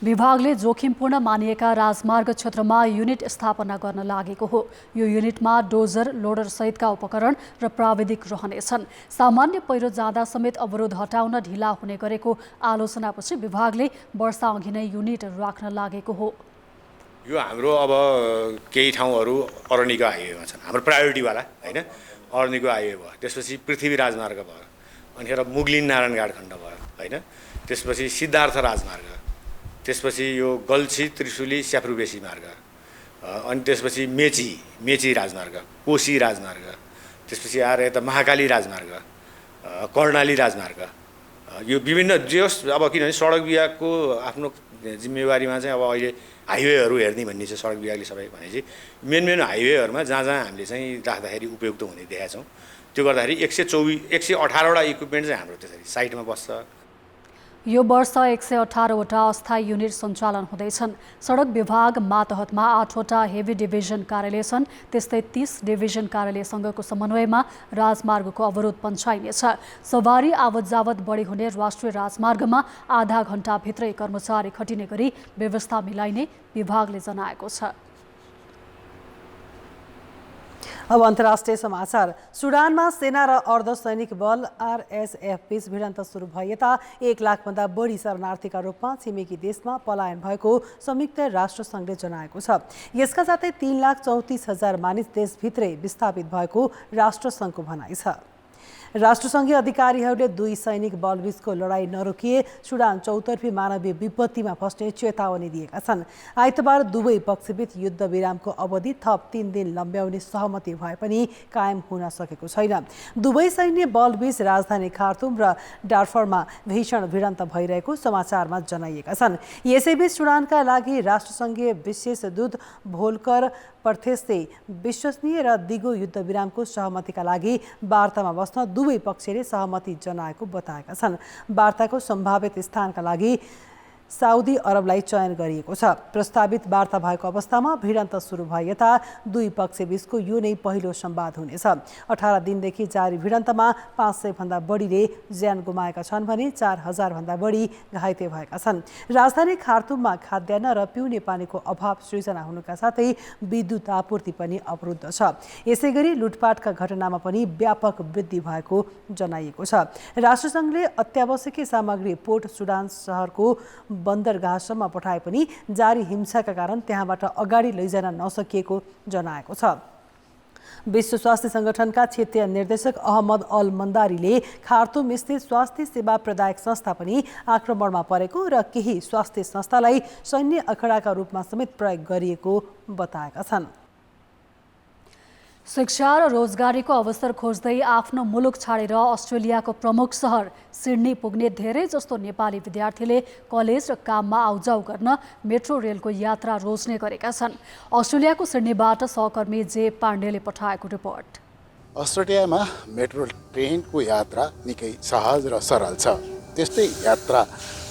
विभागले जोखिमपूर्ण मानिएका राजमार्ग क्षेत्रमा युनिट स्थापना गर्न लागेको हो। यो युनिटमा डोजर, लोडर सहितका उपकरण र प्राविधिक रहनेछन्। सामान्य पहिरो जाँदा समेत अवरोध हटाउन ढिला हुने गरेको आलोचनापछि विभागले वर्षाअघि नै युनिट राख्न लागेको हो। यो हाम्रो अब केही ठाउँहरू अरण्यको हाइवेमा छन्, हाम्रो प्रायोरिटीवाला होइन, अरण्यको हाइवे भयो, त्यसपछि पृथ्वी राजमार्ग भयो, अनिखेर मुगलिन नारायणघाट खण्ड भयो होइन, त्यसपछि सिद्धार्थ राजमार्ग, त्यसपछि यो गल्छी त्रिशुली स्याफ्रुबेसी मार्ग, अनि त्यसपछि मेची राजमार्ग, कोशी राजमार्ग, त्यसपछि आएर यता महाकाली राजमार्ग, कर्णाली राजमार्ग, यो विभिन्न जस अब किनभने सडक विभागको आफ्नो जिम्मेवारीमा चाहिँ अब अहिले हाइवेहरू हेर्ने भन्ने चाहिँ सडक विभागले सबै भनेपछि मेन हाइवेहरूमा जहाँ हामीले चाहिँ राख्दाखेरि उपयुक्त हुने देखाएको छौँ। त्यो गर्दाखेरि 118वटा इक्विपमेन्ट चाहिँ हाम्रो त्यसरी साइटमा बस्छ। यो वर्ष 118वटा अस्थायी युनिट सञ्चालन हुँदैछन्। सडक विभाग मातहतमा 8वटा हेभी डिभिजन कार्यालय छन्। त्यस्तै 30 डिभिजन कार्यालयसँगको समन्वयमा राजमार्गको अवरोध पन्छाइनेछ। सवारी आवत जावत बढी हुने राष्ट्रिय राजमार्गमा आधा घण्टाभित्रै कर्मचारी खटिने गरी व्यवस्था मिलाइने विभागले जनाएको छ। अब अन्तर्राष्ट्रिय समाचार। सुडानमा सेना र अर्धसैनिक बल RSF बीच भिडन्त सुरु भए यता 1 लाखभन्दा बढी शरणार्थीका रूपमा छिमेकी देशमा पलायन भएको संयुक्त राष्ट्रसङ्घले जनाएको छ। यसका साथै 3,34,000 मानिस देशभित्रै विस्थापित भएको राष्ट्रसङ्घको भनाइ छ। राष्ट्रसङ्घीय अधिकारीहरूले दुई सैनिक बलबीचको लडाईँ नरोकिए सुडान चौतर्फी मानवीय विपत्तिमा फस्ने चेतावनी दिएका छन्। आइतबार दुवै पक्षबीच युद्ध विरामको अवधि थप 3 दिन लम्ब्याउने सहमति भए पनि कायम हुन सकेको छैन। दुवै सैन्य बलबीच राजधानी खार्तुम र डार्फरमा भीषण भिडन्त भइरहेको समाचारमा जनाइएका छन्। यसैबीच सुडानका लागि राष्ट्रसङ्घीय विशेष दूत भोल्कर पर्थेसले विश्वसनीय र दिगो युद्ध विरामको सहमतिका लागि वार्तामा बस्न दुवै पक्षले सहमति जनाएको बताएका छन्। वार्ताको सम्भावित स्थानका लागि साउदी अरबलाई चयन गरिएको छ। प्रस्तावित वार्ता भएको अवस्थामा भिडन्त सुरु भए यता दुई पक्षबीचको यो नै पहिलो संवाद हुनेछ। 18 दिनदेखि जारी भिडन्तमा 500 भन्दा बढीले ज्यान गुमाएका छन् भने 4000 भन्दा बढी घाइते भएका छन्। राजधानी खार्तुममा खाद्यान्न र पिउने पानीको अभाव सृजना हुनुका साथै विद्युत आपूर्ति पनि अवरुद्ध छ। यसैगरी लुटपाटका घटनामा पनि व्यापक वृद्धि भएको जनाइएको छ। राष्ट्रसङ्घले अत्यावश्यकीय सामग्री पोर्ट सुडान सहरको बन्दरगाहसम्म पठाए पनि जारी हिंसाका कारण त्यहाँबाट अगाडि लैजान नसकिएको जनाएको छ। विश्व स्वास्थ्य संगठनका क्षेत्रीय निर्देशक अहमद अल मन्दारीले खार्तुम स्थित स्वास्थ्य सेवा प्रदायक संस्था पनि आक्रमणमा परेको र केही स्वास्थ्य संस्थालाई सैन्य अखडाका रूपमा समेत प्रयोग गरिएको बताएका छन्। शिक्षा र रोजगारीको अवसर खोज्दै आफ्नो मुलुक छाडेर अस्ट्रेलियाको प्रमुख सहर सिडनी पुग्ने धेरै जस्तो नेपाली विद्यार्थीले कलेज र काममा आउजाउ गर्न मेट्रो रेलको यात्रा रोज्ने गरेका छन्। अस्ट्रेलियाको सिडनीबाट सहकर्मी जे पाण्डेले पठाएको रिपोर्ट। अस्ट्रेलियामा मेट्रो ट्रेनको यात्रा निकै सहज र सरल छ। त्यस्तै यात्रा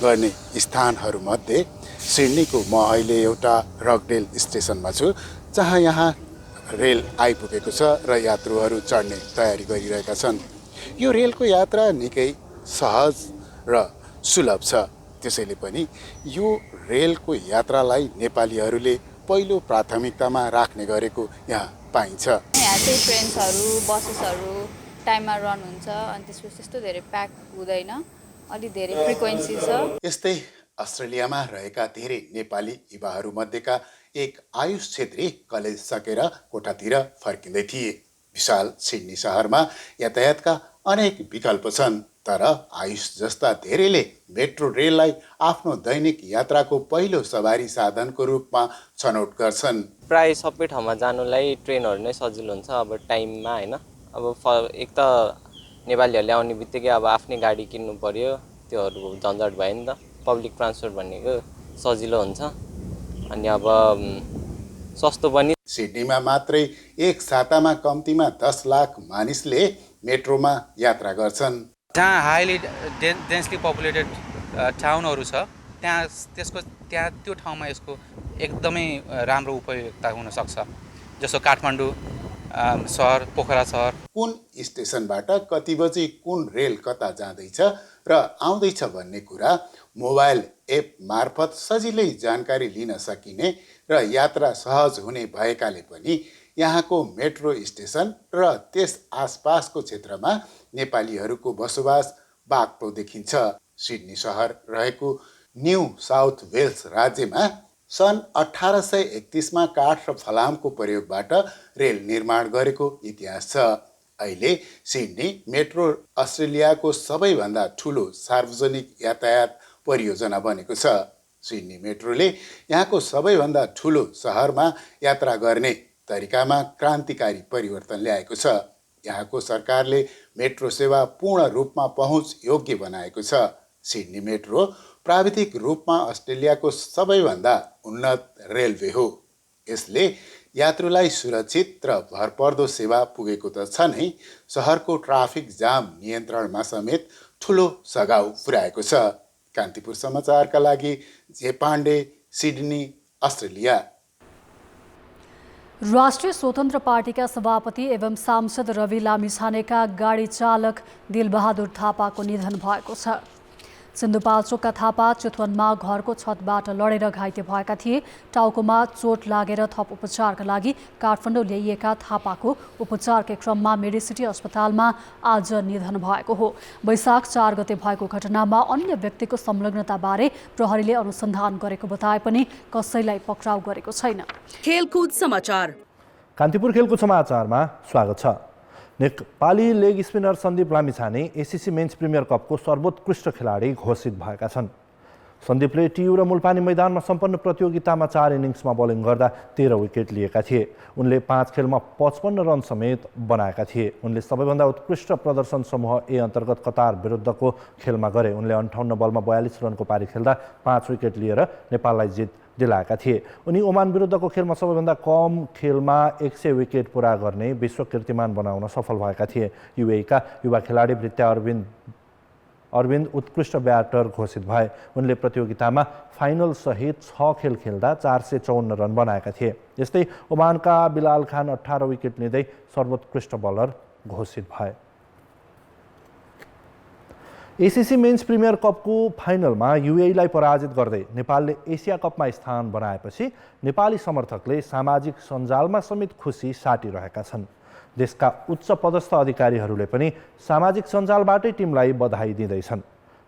गर्ने स्थानहरूमध्ये सिडनीको म अहिले एउटा रकडेल स्टेसनमा छु, जहाँ यहाँ रेल आइपुगेको छ र यात्रुहरू चढ्ने तयारी गरिरहेका छन्। यो रेलको यात्रा निकै सहज र सुलभ छ। त्यसैले पनि यो रेलको यात्रालाई नेपालीहरूले पहिलो प्राथमिकतामा राख्ने गरेको यहाँ पाइन्छ। यहाँ चाहिँ ट्रेन्सहरू बसेसहरू टाइममा रन हुन्छ, अनि त्यसपछि त्यस्तो धेरै प्याक हुँदैन, अलि धेरै फ्रिक्वेन्सी छ। यस्तै अस्ट्रेलियामा रहेका धेरै नेपाली युवाहरू मध्येका एक आयुष छेत्री कलेज सकेर कोठातिर फर्किँदै थिए। विशाल सिडनी सहरमा यातायातका अनेक विकल्प छन्, तर आयुष जस्ता धेरैले मेट्रो रेललाई आफ्नो दैनिक यात्राको पहिलो सवारी साधनको रूपमा छनौट गर्छन्। प्राय सबै ठाउँमा जानुलाई ट्रेनहरू नै सजिलो हुन्छ। अब टाइममा होइन, अब एक त नेपालीहरूले आउने बित्तिकै अब आफ्नै गाडी किन्नु पर्यो, त्योहरू झन्झट भयो नि त। पब्लिक ट्रान्सपोर्ट भनेको सजिलो हुन्छ अनि अब सस्तो पनि। सिडनीमा मात्रै एक सातामा कम्तीमा 10 लाख मानिसले मेट्रोमा यात्रा गर्छन्। जहाँ हाइली डेन्सली पपुलेटेड टाउनहरू छ त्यहाँ त्यो ठाउँमा यसको एकदमै राम्रो उपयोगिता हुन सक्छ, जस्तो काठमाडौँ सहर, पोखरा सहर। कुन स्टेसनबाट कति बजे कुन रेल कता जाँदैछ र आउँदैछ भन्ने कुरा मोबाइल एप मार्फत सजिलै जानकारी लिन सकिने र यात्रा सहज हुने भएकाले पनि यहाँको मेट्रो स्टेसन र त्यस आसपासको क्षेत्रमा नेपालीहरूको बसोबास बाक्लो देखिन्छ। सिडनी सहर रहेको न्यू साउथ वेल्स राज्यमा सन् 1831मा काठ र फलामको प्रयोगबाट रेल निर्माण गरेको इतिहास छ। अहिले सिडनी मेट्रो अस्ट्रेलियाको सबैभन्दा ठुलो सार्वजनिक यातायात परियोजना बनेको छ। सिडनी मेट्रोले यहाँको सबैभन्दा ठुलो सहरमा यात्रा गर्ने तरिकामा क्रान्तिकारी परिवर्तन ल्याएको छ। यहाँको सरकारले मेट्रो सेवा पूर्ण रूपमा पहुँच योग्य बनाएको छ। सिडनी मेट्रो प्राविधिक रूपमा अस्ट्रेलियाको सबैभन्दा उन्नत रेलवे हो। यसले यात्रुलाई सुरक्षित र भरपर्दो सेवा पुगेको त छ नै, सहरको ट्राफिक जाम नियन्त्रणमा समेत ठुलो सघाउ पुर्याएको छ। कान्तिपुर समाचारका लागि जे पाण्डे, सिडनी, अस्ट्रेलिया। राष्ट्रिय स्वतन्त्र पार्टीका सभापति एवं सांसद रवि लामिछानेका गाडी चालक दिलबहादुर थापाको निधन भएको छ। सिन्धुपाल्चोकका थापा चितवनमा घरको छतबाट लडेर घाइते भएका थिए। टाउकोमा चोट लागेर थप उपचारका लागि काठमाडौँ ल्याइएका थापाको उपचारकै क्रममा मेडिसिटी अस्पतालमा आज निधन भएको हो। वैशाख 4 गते भएको घटनामा अन्य व्यक्तिको संलग्नताबारे प्रहरीले अनुसन्धान गरेको बताए पनि कसैलाई पक्राउ गरेको छैन। खेलकुद समाचार। कान्तिपुर खेलकुद समाचारमा स्वागत छ। Nepali leg spinner Sandeep Lamichhane ACC men's premier कपको सर्वोत्कृष्ट खेलाडी घोषित भएका छन्। सन्दीपले टियु र मुलपानी मैदानमा सम्पन्न प्रतियोगितामा 4 इनिङ्समा बोलिङ गर्दा 13 विकेट लिएका थिए। उनले 5 खेलमा 55 रन समेत बनाएका थिए। उनले सबैभन्दा उत्कृष्ट प्रदर्शन समूह ए अन्तर्गत कतार विरुद्धको खेलमा गरे। उनले 58 बलमा 42 रनको पारी खेल्दा 5 विकेट लिएर नेपाललाई जित दिलाएका थिए। उनी ओमान विरुद्धको खेलमा सबैभन्दा कम खेलमा 100 विकेट पुरा गर्ने विश्व कीर्तिमान बनाउन सफल भएका थिए। युएका युवा खेलाडी भृत्या अरविन्द उत्कृष्ट ब्याटर घोषित भए। उनले प्रतियोगितामा फाइनल सहित 6 खेल खेल्दा 454 रन बनाएका थिए। यस्तै ओमानका बिलाल खान 18 विकेट लिँदै सर्वोत्कृष्ट बलर घोषित भए। एसिसी मेन्स प्रिमियर कपको फाइनलमा युएईलाई पराजित गर्दै नेपालले एसिया कपमा स्थान बनाएपछि नेपाली समर्थकले सामाजिक सञ्जालमा समेत खुसी साटिरहेका छन्। देशका उच्च पदस्थ अधिकारीहरूले पनि सामाजिक सञ्जालबाटै टिमलाई बधाई दिँदैछन्।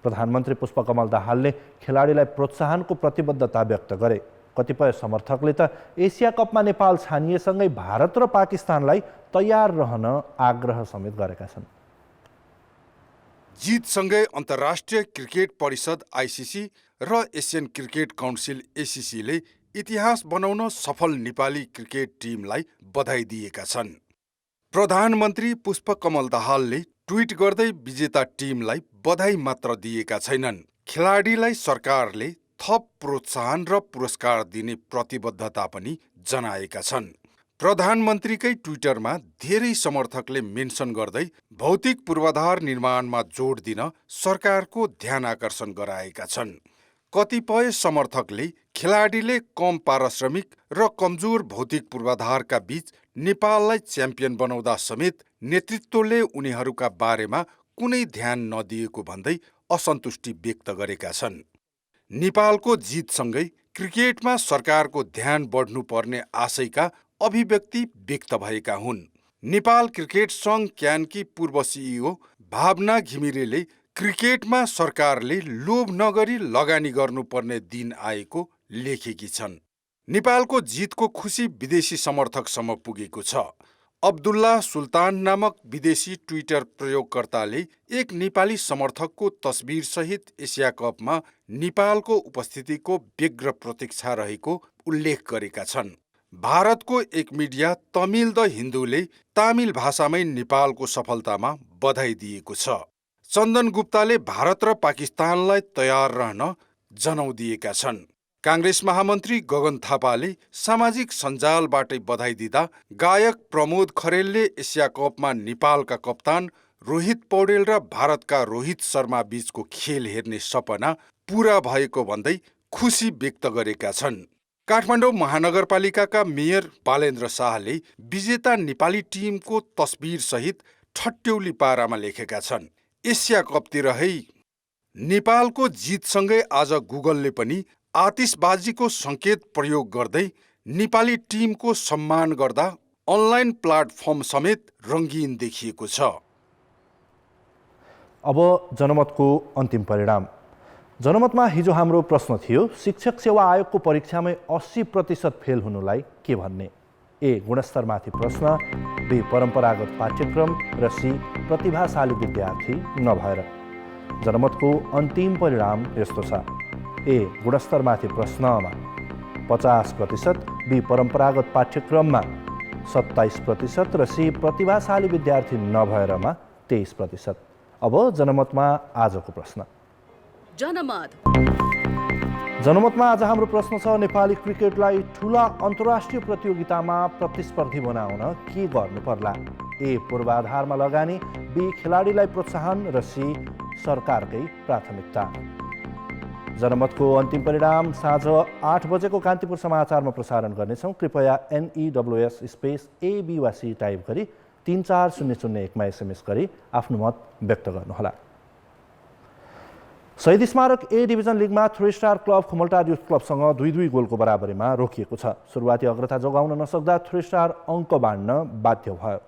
प्रधानमन्त्री पुष्पकमल दाहालले खेलाडीलाई प्रोत्साहनको प्रतिबद्धता व्यक्त गरे। कतिपय समर्थकले त एसिया कपमा नेपाल छानिएसँगै भारत र पाकिस्तानलाई तयार रहन आग्रह समेत गरेका छन्। जितसँगै अन्तर्राष्ट्रिय क्रिकेट परिषद आइसिसी र एसियन क्रिकेट काउन्सिल एसिसीले इतिहास बनाउन सफल नेपाली क्रिकेट टिमलाई बधाई दिएका छन्। प्रधानमन्त्री पुष्पकमल दाहालले ट्विट गर्दै विजेता टिमलाई बधाई मात्र दिएका छैनन्, खेलाडीलाई सरकारले थप प्रोत्साहन र पुरस्कार दिने प्रतिबद्धता पनि जनाएका छन्। प्रधानमन्त्रीकै ट्विटरमा धेरै समर्थकले मेन्सन गर्दै भौतिक पूर्वाधार निर्माणमा जोड दिन सरकारको ध्यान आकर्षण गराएका छन्। कतिपय समर्थकले खेलाडीले कम पारिश्रमिक र कमजोर भौतिक पूर्वाधारका बीच नेपाललाई च्याम्पियन बनाउँदा समेत नेतृत्वले उनीहरूका बारेमा कुनै ध्यान नदिएको भन्दै असन्तुष्टि व्यक्त गरेका छन्। नेपालको जितसँगै क्रिकेटमा सरकारको ध्यान बढ्नुपर्ने आशयका अभिव्यक्ति व्यक्त भएका हुन्। नेपाल क्रिकेट सङ्घ क्यानकी पूर्व सिइओ भावना घिमिरेले क्रिकेटमा सरकारले लोभ नगरी लगानी गर्नुपर्ने दिन आएको लेखेकी छन्। नेपालको जितको खुसी विदेशी समर्थकसम्म पुगेको छ। अब्दुल्ला सुल्तान नामक विदेशी ट्विटर प्रयोगकर्ताले एक नेपाली समर्थकको तस्बिरसहित एसिया कपमा नेपालको उपस्थितिको व्यग्र प्रतीक्षा रहेको उल्लेख गरेका छन्। भारतको एक मिडिया तमिल द हिन्दूले तामिल भाषामै नेपालको सफलतामा बधाई दिएको छ। चन्दन गुप्ताले भारत र पाकिस्तानलाई तयार रहन जनाउँदिएका छन्। काङ्ग्रेस महामन्त्री गगन थापाले सामाजिक सञ्जालबाटै बधाई दिँदा गायक प्रमोद खरेलले एसिया कपमा नेपालका कप्तान रोहित पौडेल र भारतका रोहित शर्मा बीचको खेल हेर्ने सपना पूरा भएको भन्दै खुसी व्यक्त गरेका छन्। काठमाडौँ महानगरपालिकाका मेयर बालेन्द्र शाहले विजेता नेपाली टिमको तस्बिरसहित ठट्यौली पारामा लेखेका छन्। एसिया कपतिर है। नेपालको जितसँगै आज गुगलले पनि आतिशबाजीको सङ्केत प्रयोग गर्दै नेपाली टिमको सम्मान गर्दा अनलाइन प्लेटफर्म समेत रङ्गीन देखिएको छ। अब जनमतको अन्तिम परिणाम। जनमतमा हिजो हाम्रो प्रश्न थियो, शिक्षक सेवा आयोगको परीक्षामै 80% फेल हुनुलाई के भन्ने? ए गुणस्तरमाथि प्रश्न, बी परम्परागत पाठ्यक्रम र सी प्रतिभाशाली विद्यार्थी नभएर। जनमतको अन्तिम परिणाम यस्तो छ। ए गुणस्तरमाथि प्रश्नमा 50%, बी परम्परागत पाठ्यक्रममा 27% र सी प्रतिभाशाली विद्यार्थी नभएरमा 23%। अब जनमतमा आजको प्रश्न। जनमतमा आज हाम्रो प्रश्न छ, नेपाली क्रिकेटलाई ठुला अन्तर्राष्ट्रिय प्रतियोगितामा प्रतिस्पर्धी बनाउन के गर्नु पर्ला? ए पूर्वाधारमा लगानी, बी खेलाडीलाई प्रोत्साहन र सी सरकारकै प्राथमिकता। जनमतको अन्तिम परिणाम साँझ 8 बजेको कान्तिपुर समाचारमा प्रसारण गर्नेछौँ। कृपया NEWS स्पेस AB वा सी टाइप गरी 34001मा SMS गरी आफ्नो मत व्यक्त गर्नुहोला। शहीद स्मारक ए डिभिजन लिगमा 3 स्टार क्लब खुमलटार युथ क्लबसँग 2-2 गोलको बराबरीमा रोकिएको छ। सुरुवाती अग्रता जोगाउन नसक्दा 3 स्टार अङ्क बाँड्न बाध्य भयो।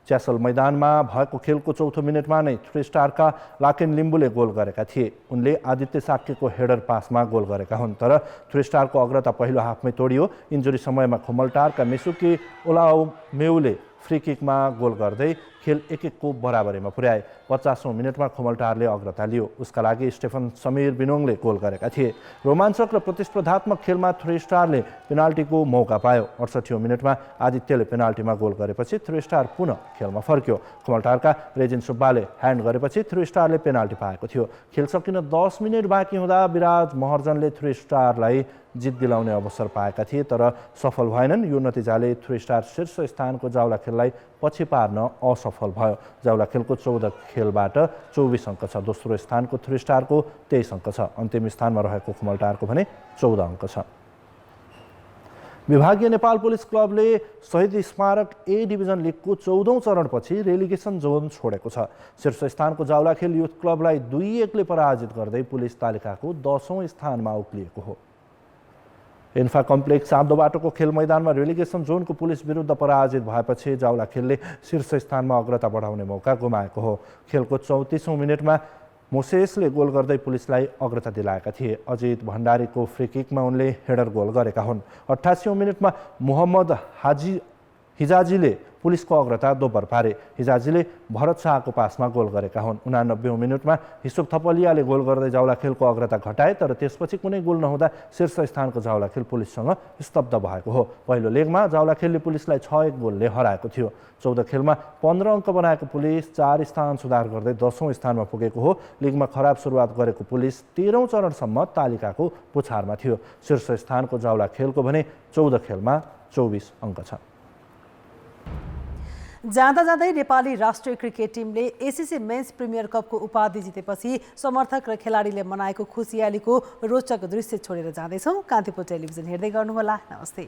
च्यासल मैदानमा भएको खेलको चौथो मिनटमा नै 3 स्टारका लाकेन लिम्बुले गोल गरेका थिए। उनले आदित्य साक्यको हेडर पासमा गोल गरेका हुन्, तर 3 स्टारको अग्रता पहिलो हाफमै तोडियो। इन्जुरी समयमा खुमलटारका मिसुकी ओलाओमेउले फ्री किकमा गोल गर्दै खेल 1-1 को बराबरीमा पुर्याए। 50औं मिनटमा खुमलटारले अग्रता लियो। उसका लागि स्टेफन समीर बिनोङले गोल गरेका थिए। रोमाञ्चक र प्रतिस्पर्धात्मक खेलमा 3 स्टारले पेनाल्टीको मौका पायो। 68औं मिनटमा आदित्यले पेनाल्टीमा गोल गरेपछि 3 स्टार पुनः खेलमा फर्क्यो। खुमलटारका रेजिन सुब्बाले ह्यान्ड गरेपछि 3 स्टारले पेनाल्टी पाएको थियो। खेल सकिन 10 मिनट बाँकी हुँदा विराज महर्जनले 3 स्टारलाई जित दिलाउने अवसर पाएका थिए, तर सफल भएनन्। यो नतिजाले 3 स्टार शीर्ष स्थानको जाउला खेललाई पछि पार्न असफल भयो। जाउला खेलको 14 खेलबाट 24 अङ्क छ। दोस्रो स्थानको 3 स्टारको 23 अङ्क छ। अन्तिम स्थानमा रहेको खुमलटारको भने 14 अङ्क छ। विभागीय नेपाल पुलिस क्लबले शहीद स्मारक ए डिभिजन लिगको 14औं चरणपछि रेलिगेसन जोन छोडेको छ। शीर्ष स्थानको जाउला खेल युथ क्लबलाई 2-1 ले पराजित गर्दै पुलिस तालिकाको 10औं स्थानमा उक्लिएको हो। इन्फा कम्प्लेक्स साब्दो बाटोको खेल मैदानमा रेलिगेसन जोनको पुलिस विरुद्ध पराजित भएपछि जाउला खेलले शीर्ष स्थानमा अग्रता बढाउने मौका गुमाएको हो। खेलको 34औं मिनटमा मोसेसले गोल गर्दै पुलिसलाई अग्रता दिलाएका थिए। अजित भण्डारीको फ्री किकमा उनले हेडर गोल गरेका हुन्। 88औं मिनटमा मोहम्मद हिजाजीले पुलिसको अग्रता दोब्बर पारे। हिजाजीले भरत शाहको पासमा गोल गरेका हुन्। 89औं मिनटमा हिसुक थपलियाले गोल गर्दै जाउला खेलको अग्रता घटाए, तर त्यसपछि कुनै गोल नहुँदा शीर्ष स्थानको जाउला खेल पुलिससँग स्तब्ध भएको हो। पहिलो लेगमा जाउला खेलले पुलिसलाई 6-1 गोलले हराएको थियो। 14 खेलमा 15 अङ्क बनाएको पुलिस 4 स्थान सुधार गर्दै 10औं स्थानमा पुगेको हो। लिगमा खराब सुरुवात गरेको पुलिस 13औं चरणसम्म तालिकाको पुछारमा थियो। शीर्ष स्थानको जाउला खेलको भने 14 खेलमा 24 अङ्क छ। जाँदा जाँदै नेपाली राष्ट्रिय क्रिकेट टिमले एसिसी मेन्स प्रिमियर कपको उपाधि जितेपछि समर्थक र खेलाडीले मनाएको खुसियालीको रोचक दृश्य छोडेर जाँदैछौँ। कान्तिपुर टेलिभिजन हेर्दै गर्नुहोला। नमस्ते।